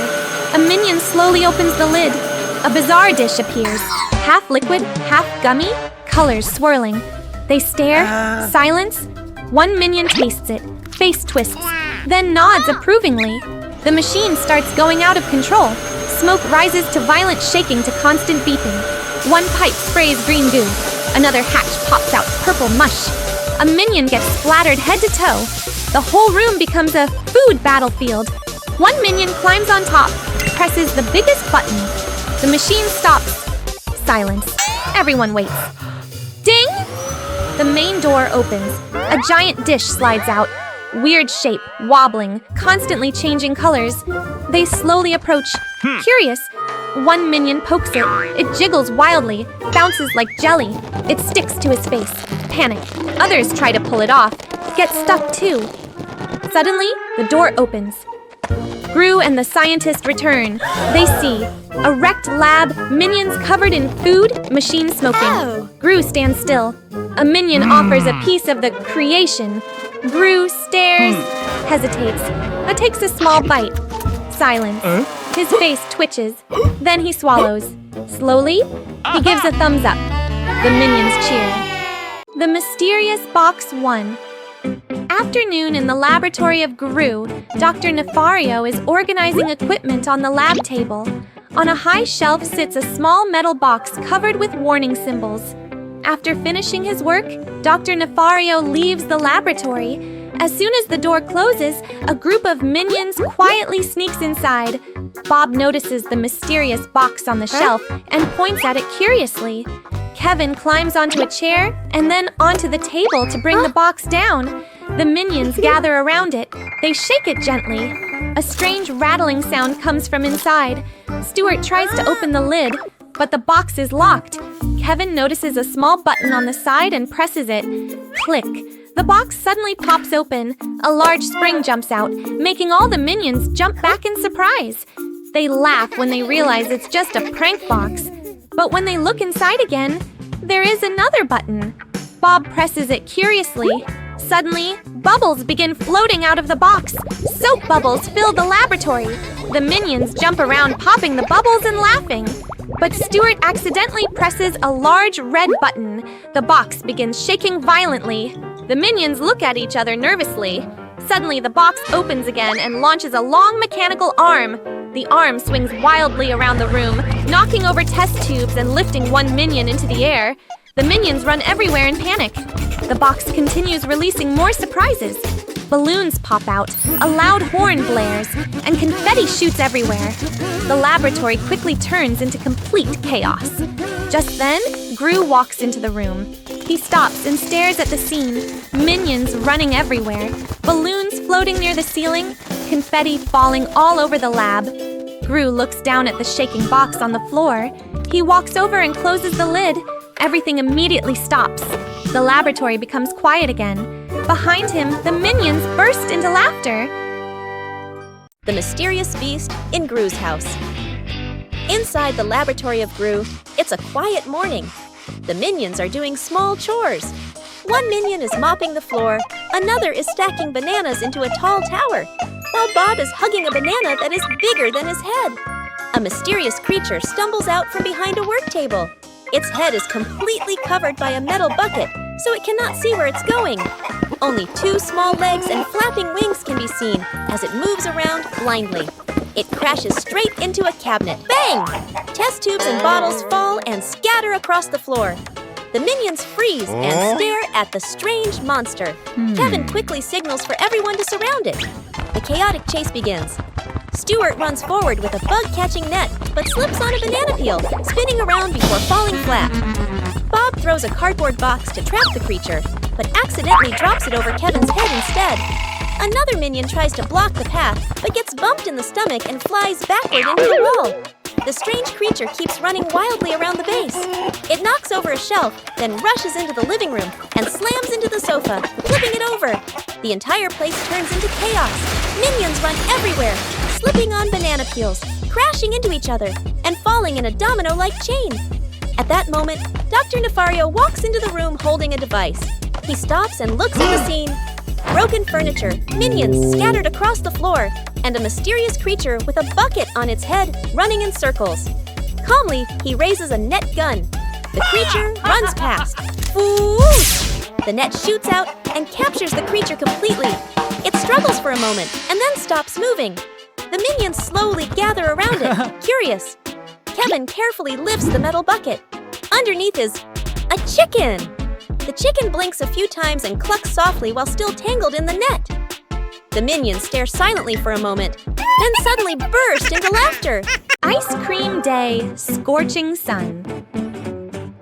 A minion slowly opens the lid. A bizarre dish appears. Half liquid, half gummy, colors swirling. They stare, silence. One minion tastes it, face twists, then nods approvingly. The machine starts going out of control. Smoke rises to violent shaking to constant beeping. One pipe sprays green goo. Another hatch pops out purple mush. A minion gets splattered head to toe. The whole room becomes a food battlefield. One minion climbs on top, presses the biggest button. The machine stops. Silence. Everyone waits. Ding! The main door opens. A giant dish slides out. Weird shape, wobbling, constantly changing colors. They slowly approach. Curious, one minion pokes it. It jiggles wildly, bounces like jelly. It sticks to his face. Panic. Others try to pull it off. Get stuck too. Suddenly, the door opens. Gru and the scientist return. They see a wrecked lab, minions covered in food, machine smoking. Oh. Gru stands still. A minion offers a piece of the creation. Gru stares, hesitates, takes a small bite. Silence. His face twitches. Then he swallows. Slowly, he gives a thumbs up. The minions cheer. The mysterious box 1. Afternoon in the laboratory of Gru, Dr. Nefario is organizing equipment on the lab table. On a high shelf sits a small metal box covered with warning symbols. After finishing his work, Dr. Nefario leaves the laboratory. As soon as the door closes, a group of minions quietly sneaks inside. Bob notices the mysterious box on the shelf and points at it curiously. Kevin climbs onto a chair and then onto the table to bring the box down. The minions gather around it. They shake it gently. A strange rattling sound comes from inside. Stuart tries to open the lid, but the box is locked. Kevin notices a small button on the side and presses it. Click. The box suddenly pops open. A large spring jumps out, making all the minions jump back in surprise. They laugh when they realize it's just a prank box. But when they look inside again, there is another button. Bob presses it curiously. Suddenly, bubbles begin floating out of the box. Soap bubbles fill the laboratory. The minions jump around popping the bubbles and laughing. But Stuart accidentally presses a large red button. The box begins shaking violently. The minions look at each other nervously. Suddenly, the box opens again and launches a long mechanical arm. The arm swings wildly around the room, knocking over test tubes and lifting one minion into the air. The minions run everywhere in panic. The box continues releasing more surprises. Balloons pop out, a loud horn blares, and confetti shoots everywhere. The laboratory quickly turns into complete chaos. Just then, Gru walks into the room. He stops and stares at the scene. Minions running everywhere, balloons floating near the ceiling, confetti falling all over the lab. Gru looks down at the shaking box on the floor. He walks over and closes the lid. Everything immediately stops. The laboratory becomes quiet again. Behind him, the minions burst into laughter. The mysterious beast in Gru's house. Inside the laboratory of Gru, it's a quiet morning. The minions are doing small chores. One minion is mopping the floor, another is stacking bananas into a tall tower, while Bob is hugging a banana that is bigger than his head. A mysterious creature stumbles out from behind a work table. Its head is completely covered by a metal bucket, so it cannot see where it's going. Only two small legs and flapping wings can be seen as it moves around blindly. It crashes straight into a cabinet. Bang! Test tubes and bottles fall and scatter across the floor. The minions freeze and stare at the strange monster. Kevin quickly signals for everyone to surround it. The chaotic chase begins. Stuart runs forward with a bug-catching net, but slips on a banana peel, spinning around before falling flat. Bob throws a cardboard box to trap the creature, but accidentally drops it over Kevin's head instead. Another minion tries to block the path, but gets bumped in the stomach and flies backward into the wall. The strange creature keeps running wildly around the base. It knocks over a shelf, then rushes into the living room and slams into the sofa, flipping it over. The entire place turns into chaos. Minions run everywhere. slipping on banana peels, crashing into each other, and falling in a domino-like chain. At that moment, Dr. Nefario walks into the room holding a device. He stops and looks at the scene. Broken furniture, minions scattered across the floor, and a mysterious creature with a bucket on its head running in circles. Calmly, he raises a net gun. The creature runs past. Whoosh! The net shoots out and captures the creature completely. It struggles for a moment and then stops moving. The minions slowly gather around it, curious. Kevin carefully lifts the metal bucket. Underneath is a chicken. The chicken blinks a few times and clucks softly while still tangled in the net. The minions stare silently for a moment, then suddenly burst into laughter. Ice cream day, scorching sun.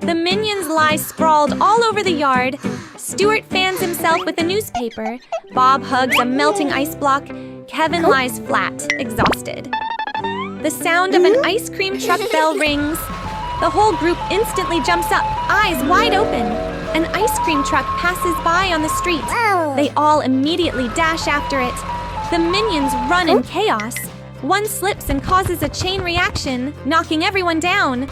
The minions lie sprawled all over the yard. Stuart fans himself with a newspaper. Bob hugs a melting ice block. Kevin lies flat, exhausted. The sound of an ice cream truck bell rings. The whole group instantly jumps up, eyes wide open. An ice cream truck passes by on the street. They all immediately dash after it. The minions run in chaos. One slips and causes a chain reaction, knocking everyone down.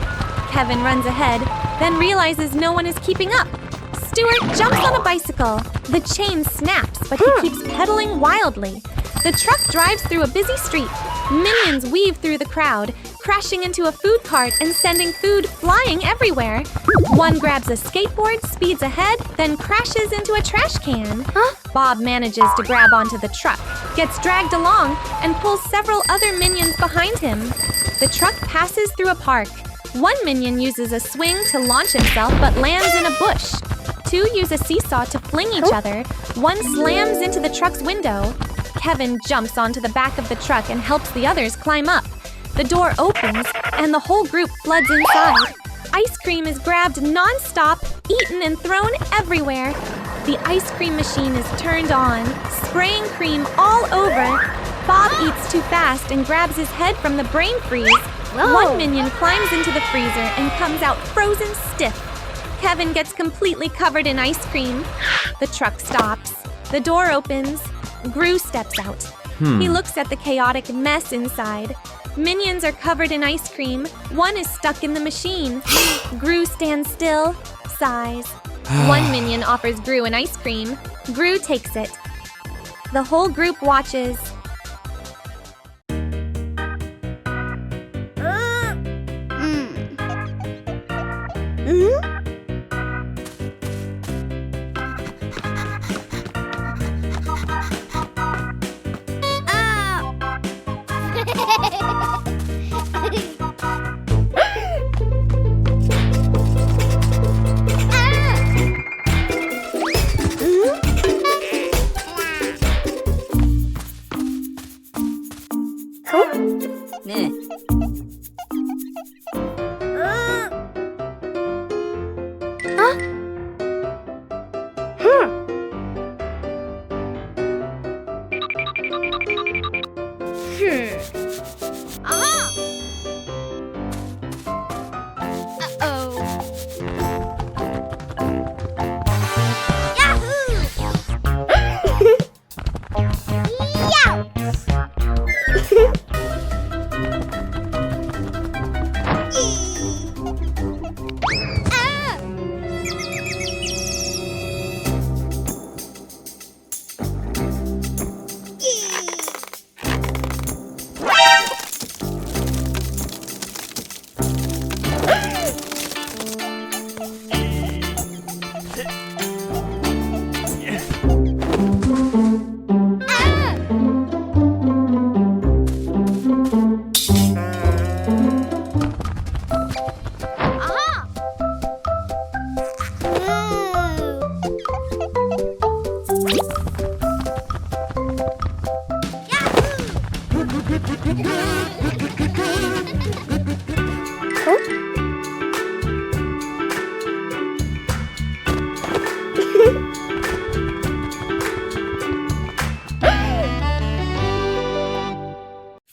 Kevin runs ahead, then realizes no one is keeping up. Stuart jumps on a bicycle. The chain snaps, but he keeps pedaling wildly. The truck drives through a busy street. Minions weave through the crowd, crashing into a food cart and sending food flying everywhere. One grabs a skateboard, speeds ahead, then crashes into a trash can. Bob manages to grab onto the truck, gets dragged along, and pulls several other minions behind him. The truck passes through a park. One minion uses a swing to launch himself but lands in a bush. Two use a seesaw to fling each other. One slams into the truck's window. Kevin jumps onto the back of the truck and helps the others climb up. The door opens, and the whole group floods inside. Ice cream is grabbed non-stop, eaten and thrown everywhere. The ice cream machine is turned on, spraying cream all over. Bob eats too fast and grabs his head from the brain freeze. One minion climbs into the freezer and comes out frozen stiff. Kevin gets completely covered in ice cream. The truck stops. The door opens. Gru steps out. He looks at the chaotic mess inside. Minions are covered in ice cream. One is stuck in the machine. Gru stands still, sighs. One minion offers Gru an ice cream. Gru takes it. The whole group watches.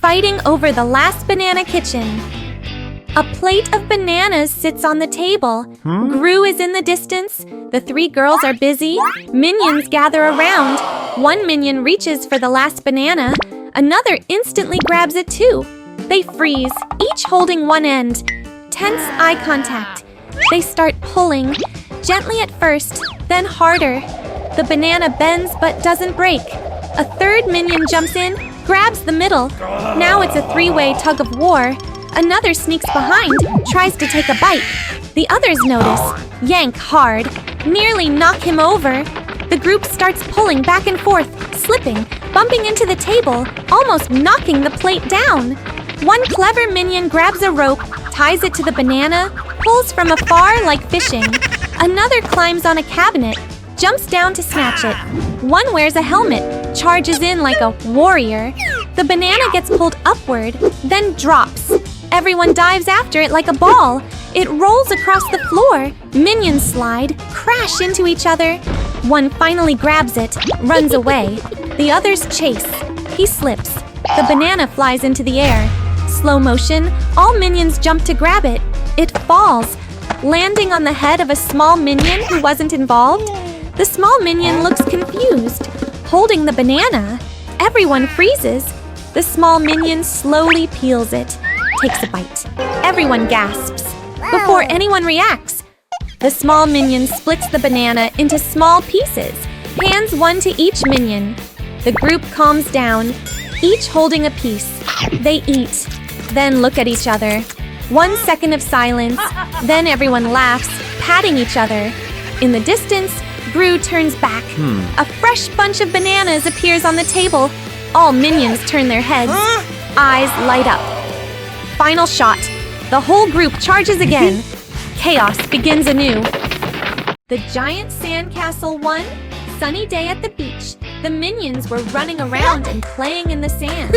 Fighting over the last banana kitchen. A plate of bananas sits on the table. Gru is in the distance. The three girls are busy. Minions gather around. One minion reaches for the last banana. Another instantly grabs it too. They freeze, each holding one end. Tense eye contact. They start pulling, gently at first, then harder. The banana bends but doesn't break. A third minion jumps in, grabs the middle. Now it's a three-way tug of war. Another sneaks behind, tries to take a bite. The others notice, yank hard, nearly knock him over. The group starts pulling back and forth, slipping, bumping into the table, almost knocking the plate down. One clever minion grabs a rope, ties it to the banana, pulls from afar like fishing. Another climbs on a cabinet, jumps down to snatch it. One wears a helmet, charges in like a warrior. The banana gets pulled upward, then drops. Everyone dives after it like a ball. It rolls across the floor. Minions slide, crash into each other. One finally grabs it, runs away. The others chase. He slips. The banana flies into the air. Slow motion, all minions jump to grab it. It falls, landing on the head of a small minion who wasn't involved. The small minion looks confused, holding the banana. Everyone freezes. The small minion slowly peels it, takes a bite. Everyone gasps. Before anyone reacts, the small minion splits the banana into small pieces, hands one to each minion. The group calms down, each holding a piece. They eat, then look at each other. 1 second of silence, then everyone laughs, patting each other. In the distance, Gru turns back. A fresh bunch of bananas appears on the table. All minions turn their heads. Eyes light up. Final shot. The whole group charges again. Chaos begins anew. The giant sandcastle won. Sunny day at the beach. The minions were running around and playing in the sand.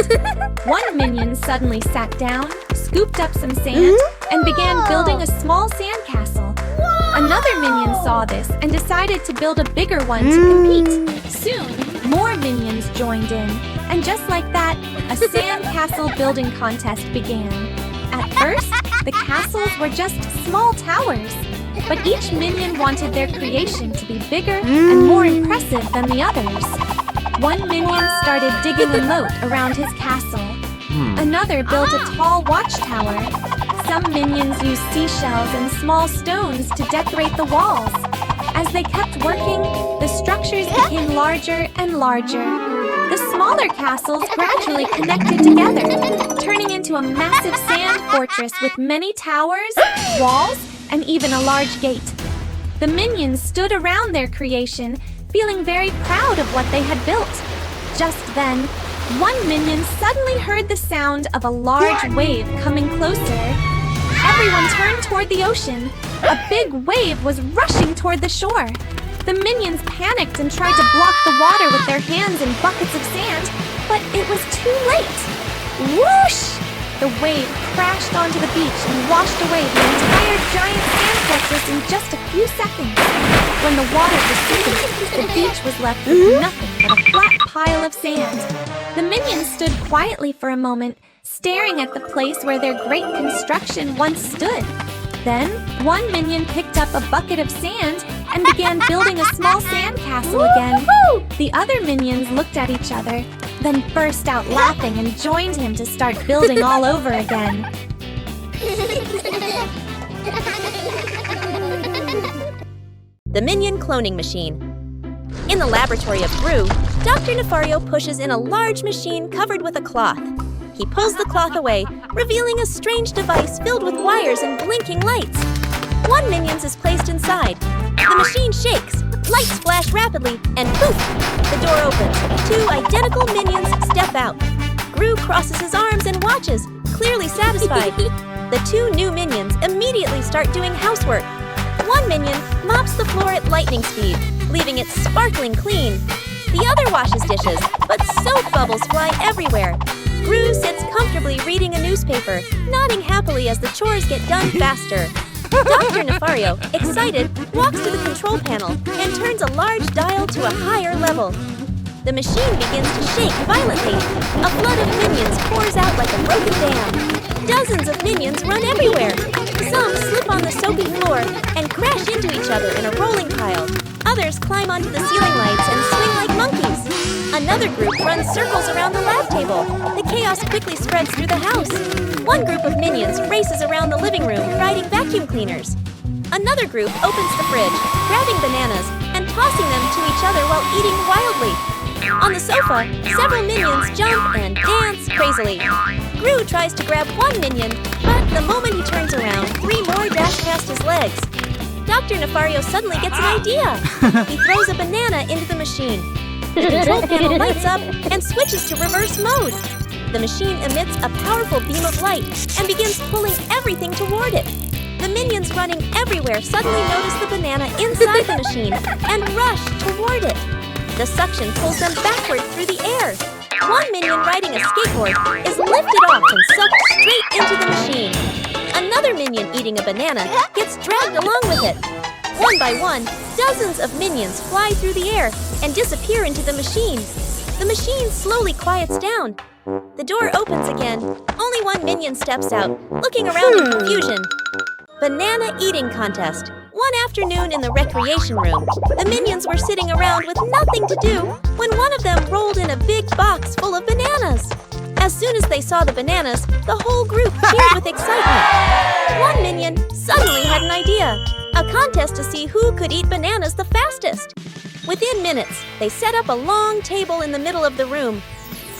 One minion suddenly sat down, scooped up some sand, and began building a small sandcastle. Another minion saw this and decided to build a bigger one to compete. Soon, more minions joined in, and just like that, a sandcastle building contest began. At first, the castles were just small towers, but each minion wanted their creation to be bigger and more impressive than the others. One minion started digging a moat around his castle. Another built a tall watchtower. Some minions used seashells and small stones to decorate the walls. As they kept working, the structures became larger and larger. The smaller castles gradually connected together, turning into a massive sand fortress with many towers, walls, and even a large gate. The minions stood around their creation, feeling very proud of what they had built. Just then, one minion suddenly heard the sound of a large wave coming closer. Everyone turned toward the ocean. A big wave was rushing toward the shore. The minions panicked and tried to block the water with their hands in buckets of sand, but it was too late. Whoosh! The wave crashed onto the beach and washed away the entire giant sand fortress in just a few seconds. When the water receded, the beach was left with nothing but a flat pile of sand. The minions stood quietly for a moment, staring at the place where their great construction once stood. Then, one minion picked up a bucket of sand and began building a small sand castle again. The other minions looked at each other, then burst out laughing and joined him to start building all over again. The Minion Cloning Machine. In the laboratory of Gru, Dr. Nefario pushes in a large machine covered with a cloth. He pulls the cloth away, revealing a strange device filled with wires and blinking lights. One minion is placed inside. The machine shakes, lights flash rapidly, and poof! The door opens. Two identical minions step out. Gru crosses his arms and watches, clearly satisfied. The two new minions immediately start doing housework. One minion mops the floor at lightning speed, leaving it sparkling clean. The other washes dishes, but soap bubbles fly everywhere. Gru sits comfortably reading a newspaper, nodding happily as the chores get done faster. Dr. Nefario, excited, walks to the control panel and turns a large dial to a higher level. The machine begins to shake violently. A flood of minions pours out like a broken dam. Dozens of minions run everywhere. Some slip on the soapy floor and crash into each other in a rolling pile. Others climb onto the ceiling lights and swing like monkeys. Another group runs circles around the lab table. The chaos quickly spreads through the house. One group of minions races around the living room riding vacuum cleaners. Another group opens the fridge, grabbing bananas and tossing them to each other while eating wildly. On the sofa, several minions jump and dance crazily. Gru tries to grab one minion, but the moment he turns around, 3 more dash past his legs. Dr. Nefario suddenly gets an idea. He throws a banana into the machine. The control panel lights up and switches to reverse mode. The machine emits a powerful beam of light and begins pulling everything toward it. The minions running everywhere suddenly notice the banana inside the machine and rush toward it. The suction pulls them backward through the air. One minion riding a skateboard is lifted off and sucked straight into the machine. Another minion eating a banana gets dragged along with it. One by one, dozens of minions fly through the air and disappear into the machine. The machine slowly quiets down. The door opens again. Only one minion steps out, looking around in confusion. Banana eating contest. One afternoon in the recreation room, the minions were sitting around with nothing to do when one of them rolled in a big box full of bananas. As soon as they saw the bananas, the whole group cheered with excitement. One minion suddenly had an idea. A contest to see who could eat bananas the fastest. Within minutes, they set up a long table in the middle of the room.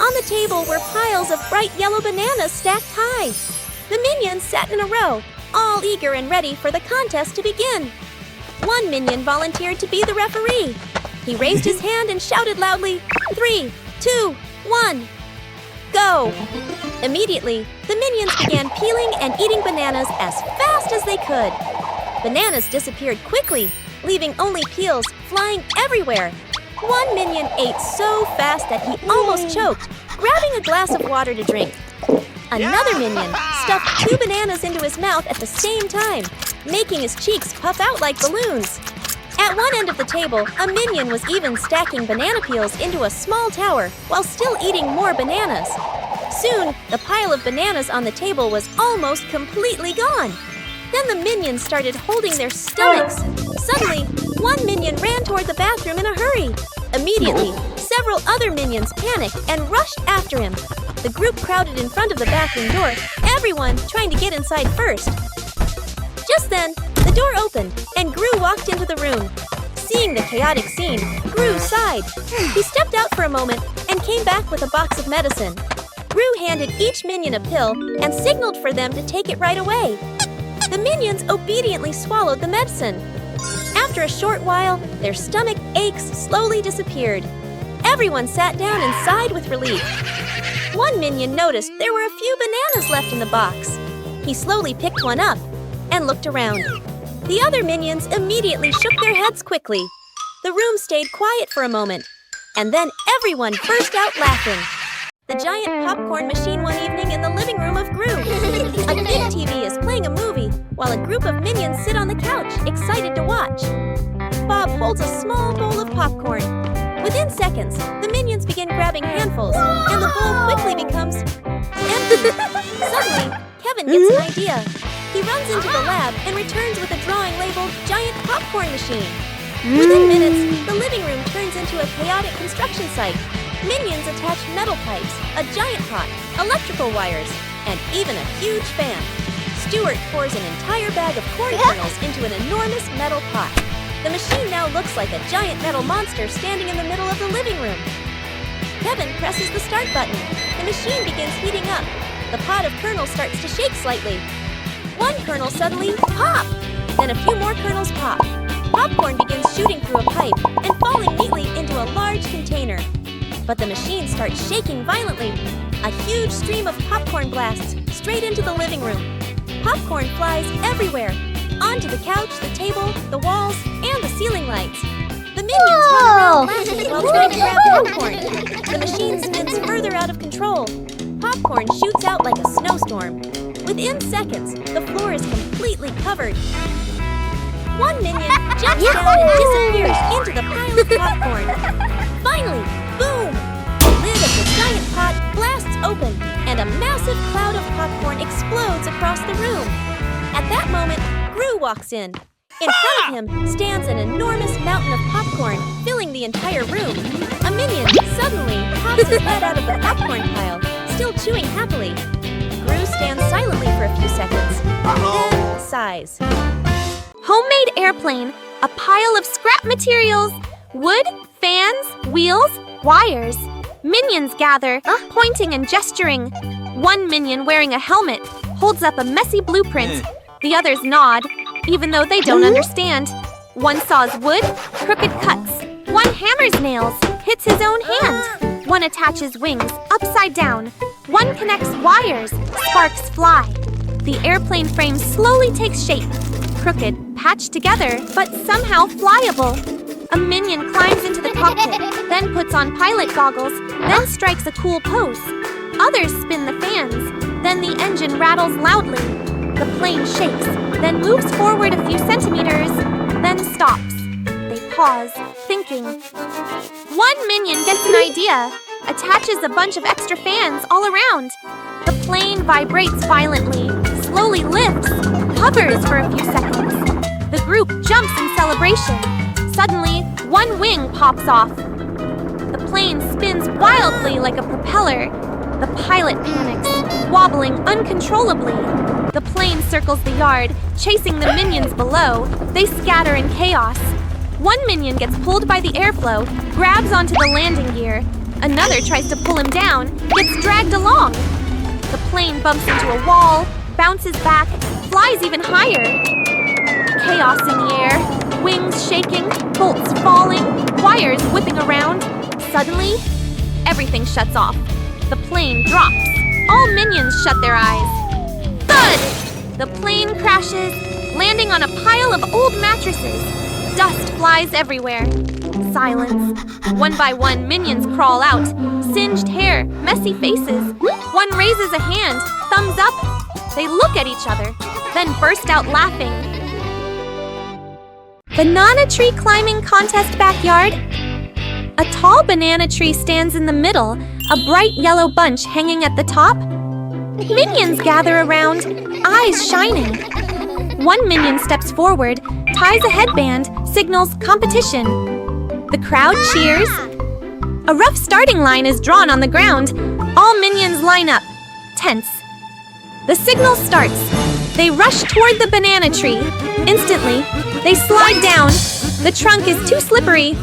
On the table were piles of bright yellow bananas stacked high. The minions sat in a row, all eager and ready for the contest to begin. One minion volunteered to be the referee. He raised his hand and shouted loudly, 3, 2, 1, go! Immediately, the minions began peeling and eating bananas as fast as they could. Bananas disappeared quickly, leaving only peels flying everywhere. One minion ate so fast that he almost choked, grabbing a glass of water to drink. Another minion stuffed 2 bananas into his mouth at the same time, making his cheeks puff out like balloons. At one end of the table, a minion was even stacking banana peels into a small tower while still eating more bananas. Soon, the pile of bananas on the table was almost completely gone. Then the minions started holding their stomachs. Suddenly, one minion ran toward the bathroom in a hurry. Immediately, several other minions panicked and rushed after him. The group crowded in front of the bathroom door, everyone trying to get inside first. Just then, the door opened and Gru walked into the room. Seeing the chaotic scene, Gru sighed. He stepped out for a moment and came back with a box of medicine. Gru handed each minion a pill and signaled for them to take it right away. The minions obediently swallowed the medicine. After a short while, their stomach aches slowly disappeared. Everyone sat down and sighed with relief. One minion noticed there were a few bananas left in the box. He slowly picked one up and looked around. The other minions immediately shook their heads quickly. The room stayed quiet for a moment, and then everyone burst out laughing. The giant popcorn machine one evening in the living room of Gru. A big TV is playing a movie while a group of minions sit on the couch, excited to watch. Bob holds a small bowl of popcorn. Within seconds, the minions begin grabbing handfuls, and the bowl quickly becomes empty. Suddenly, Kevin gets an idea. He runs into the lab and returns with a drawing labeled Giant Popcorn Machine. Within minutes, the living room turns into a chaotic construction site. Minions attach metal pipes, a giant pot, electrical wires, and even a huge fan. Stuart pours an entire bag of corn kernels into an enormous metal pot. The machine now looks like a giant metal monster standing in the middle of the living room. Kevin presses the start button. The machine begins heating up. The pot of kernels starts to shake slightly. One kernel suddenly pop! Then a few more kernels pop. Popcorn begins shooting through a pipe and falling neatly into a large container. But the machine starts shaking violently. A huge stream of popcorn blasts straight into the living room. Popcorn flies everywhere, onto the couch, the table, the walls, and the ceiling lights. The minions run around laughing while trying to grab popcorn. The machine spins further out of control. Popcorn shoots out like a snowstorm. Within seconds, the floor is completely covered. One minion jumps down and disappears into the pile of popcorn. Finally, boom! The lid of the giant pot blasts open, and a massive cloud of popcorn explodes across the room. At that moment, Gru walks in. In front of him stands an enormous mountain of popcorn, filling the entire room. A minion suddenly pops his head out of the popcorn pile, still chewing happily. Gru stands silently for a few seconds, then sighs. Homemade airplane, a pile of scrap materials, wood, fans, wheels, wires. Minions gather, pointing and gesturing. One minion wearing a helmet holds up a messy blueprint. The others nod, even though they don't understand. One saws wood, crooked cuts. One hammers nails, hits his own hand. One attaches wings upside down. One connects wires, sparks fly. The airplane frame slowly takes shape. Crooked, patched together, but somehow flyable. A minion climbs into the cockpit, then puts on pilot goggles, then strikes a cool pose. Others spin the fans, then the engine rattles loudly. The plane shakes, then moves forward a few centimeters, then stops. They pause, thinking. One minion gets an idea, attaches a bunch of extra fans all around. The plane vibrates violently, slowly lifts, hovers for a few seconds. The group jumps in celebration. Suddenly, one wing pops off. The plane spins wildly like a propeller. The pilot panics, wobbling uncontrollably. The plane circles the yard, chasing the minions below. They scatter in chaos. One minion gets pulled by the airflow, grabs onto the landing gear. Another tries to pull him down, gets dragged along. The plane bumps into a wall, bounces back, flies even higher. Chaos in the air, wings shaking, bolts falling, wires whipping around. Suddenly, everything shuts off. The plane drops. All minions shut their eyes. Thud! The plane crashes, landing on a pile of old mattresses. Dust flies everywhere. Silence. One by one, minions crawl out. Singed hair, messy faces. One raises a hand, thumbs up. They look at each other, then burst out laughing. Banana tree climbing contest backyard. A tall banana tree stands in the middle, a bright yellow bunch hanging at the top. Minions gather around, eyes shining. One minion steps forward, ties a headband, signals competition. The crowd cheers. A rough starting line is drawn on the ground. All minions line up, tense. The signal starts. They rush toward the banana tree. Instantly, they slide down. The trunk is too slippery.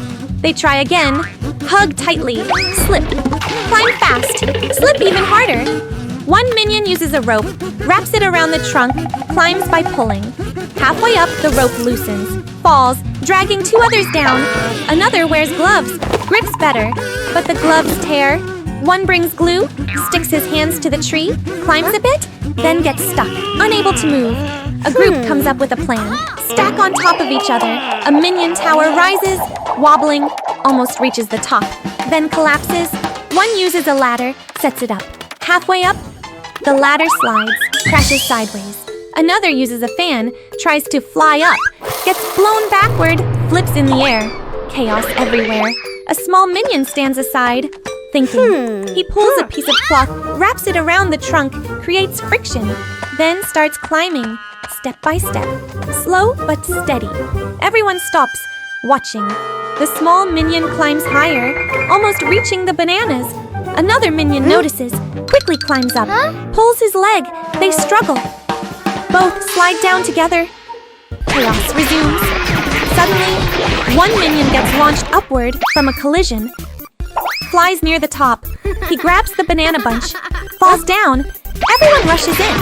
They try again. Hug tightly. Slip. Climb fast. Slip even harder. One minion uses a rope, wraps it around the trunk, climbs by pulling. Halfway up, the rope loosens, falls, dragging two others down. Another wears gloves, grips better, but the gloves tear. One brings glue, sticks his hands to the tree, climbs a bit, then gets stuck, unable to move. A group comes up with a plan. Stack on top of each other. A minion tower rises, wobbling, almost reaches the top, then collapses. One uses a ladder, sets it up. Halfway up, the ladder slides, crashes sideways. Another uses a fan, tries to fly up, gets blown backward, flips in the air. Chaos everywhere. A small minion stands aside, thinking. He pulls a piece of cloth, wraps it around the trunk, creates friction, then starts climbing, step by step, slow but steady. Everyone stops, watching. The small minion climbs higher, almost reaching the bananas. Another minion notices, quickly climbs up, pulls his leg. They struggle. Both slide down together. Chaos resumes. Suddenly, one minion gets launched upward from a collision, flies near the top. He grabs the banana bunch, falls down. Everyone rushes in.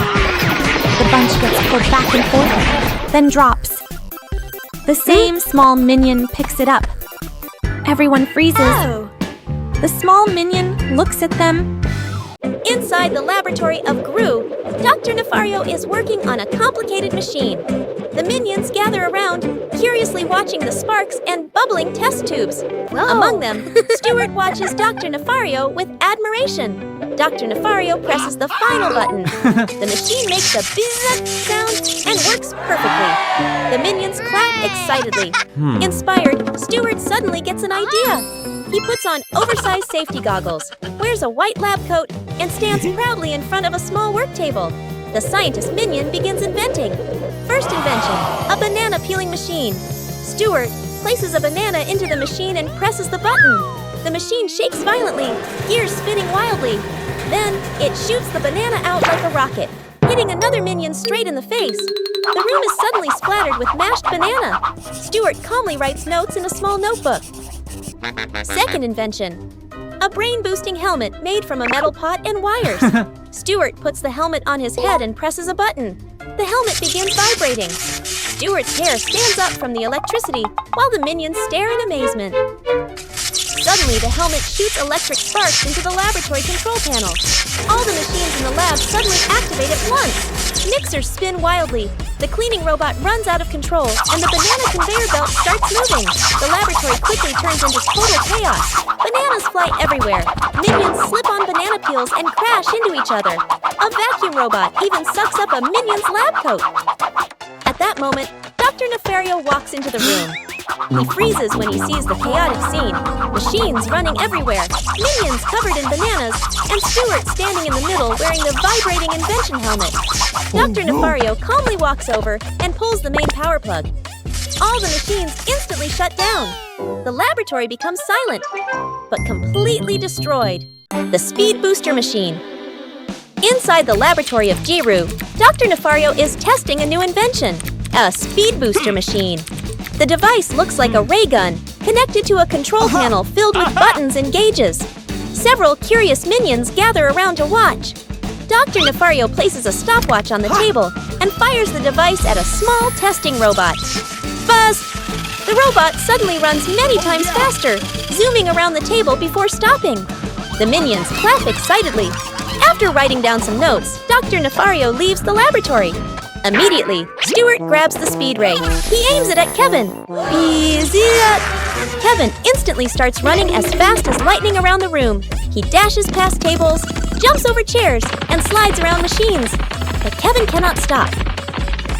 The bunch gets pulled back and forth, then drops. The same small minion picks it up. Everyone freezes. The small minion looks at them. Inside the laboratory of Gru, Dr. Nefario is working on a complicated machine. The minions gather around, curiously watching the sparks and bubbling test tubes. Among them, Stuart watches Dr. Nefario with admiration. Dr. Nefario presses the final button. The machine makes a bzzz sound and works perfectly. The minions clap excitedly. Inspired, Stuart suddenly gets an idea. He puts on oversized safety goggles, wears a white lab coat, and stands proudly in front of a small work table. The scientist minion begins inventing. First invention, a banana banana peeling machine. Stuart places a banana into the machine and presses the button. The machine shakes violently, gears spinning wildly. Then, it shoots the banana out like a rocket, hitting another minion straight in the face. The room is suddenly splattered with mashed banana. Stuart calmly writes notes in a small notebook. Second invention. A brain-boosting helmet made from a metal pot and wires. Stuart puts the helmet on his head and presses a button. The helmet begins vibrating. Stuart's hair stands up from the electricity while the minions stare in amazement. Suddenly, the helmet shoots electric sparks into the laboratory control panel. All the machines in the lab suddenly activate at once. Mixers spin wildly. The cleaning robot runs out of control, and the banana conveyor belt starts moving. The laboratory quickly turns into total chaos. Bananas fly everywhere. Minions slip on banana peels and crash into each other. A vacuum robot even sucks up a minion's lab coat. At that moment, Dr. Nefario walks into the room. He freezes when he sees the chaotic scene. Machines running everywhere, minions covered in bananas, and Stuart standing in the middle wearing the vibrating invention helmet. Dr. Nefario calmly walks over and pulls the main power plug. All the machines instantly shut down. The laboratory becomes silent, but completely destroyed. The speed booster machine. Inside the laboratory of Jiru, Dr. Nefario is testing a new invention, a speed booster machine. The device looks like a ray gun, connected to a control panel filled with buttons and gauges. Several curious minions gather around to watch. Dr. Nefario places a stopwatch on the table and fires the device at a small testing robot. Buzz! The robot suddenly runs many times faster, zooming around the table before stopping. The minions clap excitedly. After writing down some notes, Dr. Nefario leaves the laboratory. Immediately, Stuart grabs the speed ray. He aims it at Kevin. Kevin instantly starts running as fast as lightning around the room. He dashes past tables, jumps over chairs, and slides around machines. But Kevin cannot stop.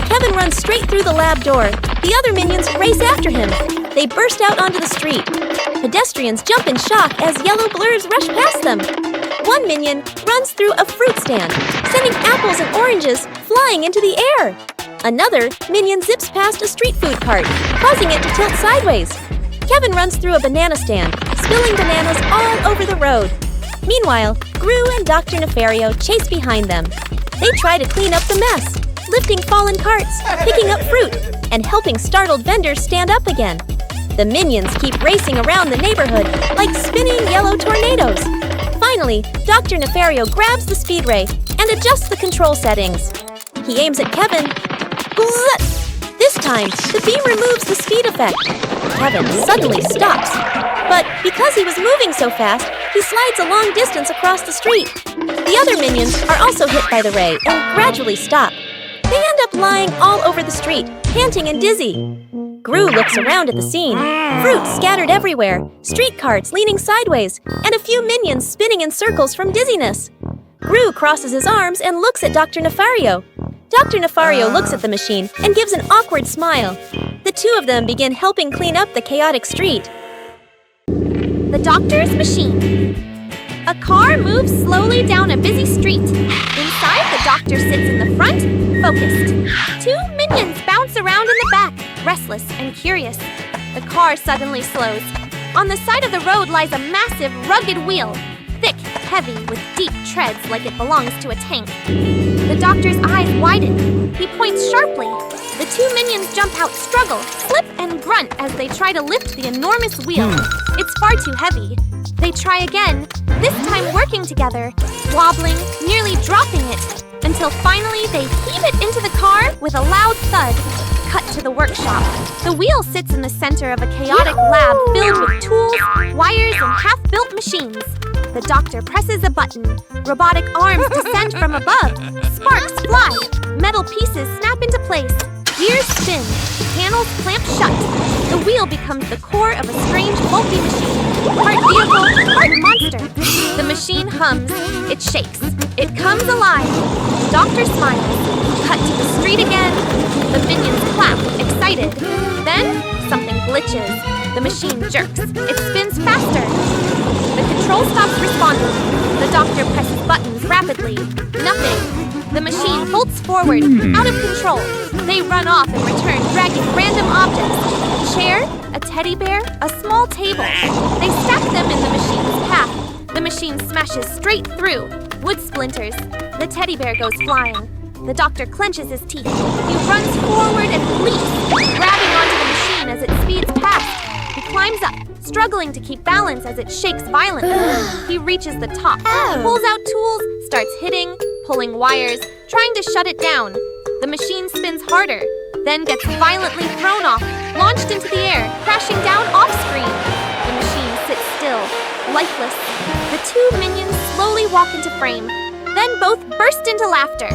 Kevin runs straight through the lab door. The other minions race after him. They burst out onto the street. Pedestrians jump in shock as yellow blurs rush past them. One minion runs through a fruit stand, sending apples and oranges flying into the air. Another minion zips past a street food cart, causing it to tilt sideways. Kevin runs through a banana stand, spilling bananas all over the road. Meanwhile, Gru and Dr. Nefario chase behind them. They try to clean up the mess, lifting fallen carts, picking up fruit, and helping startled vendors stand up again. The minions keep racing around the neighborhood like spinning yellow tornadoes. Finally, Dr. Nefario grabs the speed ray and adjusts the control settings. He aims at Kevin. Bzzz! This time, the beam removes the speed effect. Kevin suddenly stops. But because he was moving so fast, he slides a long distance across the street. The other minions are also hit by the ray and gradually stop. They end up lying all over the street, panting and dizzy. Gru looks around at the scene. Fruit scattered everywhere, street carts leaning sideways, and a few minions spinning in circles from dizziness. Gru crosses his arms and looks at Dr. Nefario. Dr. Nefario looks at the machine and gives an awkward smile. The two of them begin helping clean up the chaotic street. The doctor's machine. A car moves slowly down a busy street. Inside, the doctor sits in the front, focused. Two minions bounce around in the back, restless and curious. The car suddenly slows. On the side of the road lies a massive, rugged wheel, thick, heavy, with deep treads like it belongs to a tank. The doctor's eyes widen. He points sharply. The two minions jump out, struggle, slip, and grunt as they try to lift the enormous wheel. It's far too heavy. They try again, this time working together, wobbling, nearly dropping it, until finally they heave it into the car with a loud thud. Cut to the workshop. The wheel sits in the center of a chaotic lab filled with tools, wires, and half-built machines. The doctor presses a button. Robotic arms descend from above. Sparks fly. Metal pieces snap into place. Gears spin. Panels clamp shut. The wheel becomes the core of a strange, bulky machine. Part vehicle, part monster. The machine hums. It shakes. It comes alive. The doctor smiles. Cut to the street again. The minions clap, excited. Then, something glitches. The machine jerks. It spins faster. The control stops responding. The doctor presses buttons rapidly. Nothing. The machine bolts forward, out of control. They run off and return, dragging random objects. A chair, a teddy bear, a small table. They stack them in the machine's path. The machine smashes straight through. Wood splinters. The teddy bear goes flying. The doctor clenches his teeth. He runs forward and leaps, grabbing onto the machine as it speeds past. He climbs up, struggling to keep balance as it shakes violently. He reaches the top, pulls out tools, starts hitting, pulling wires, trying to shut it down. The machine spins harder, then gets violently thrown off, launched into the air, crashing down off-screen. The machine sits still, lifeless. The two minions slowly walk into frame, then both burst into laughter.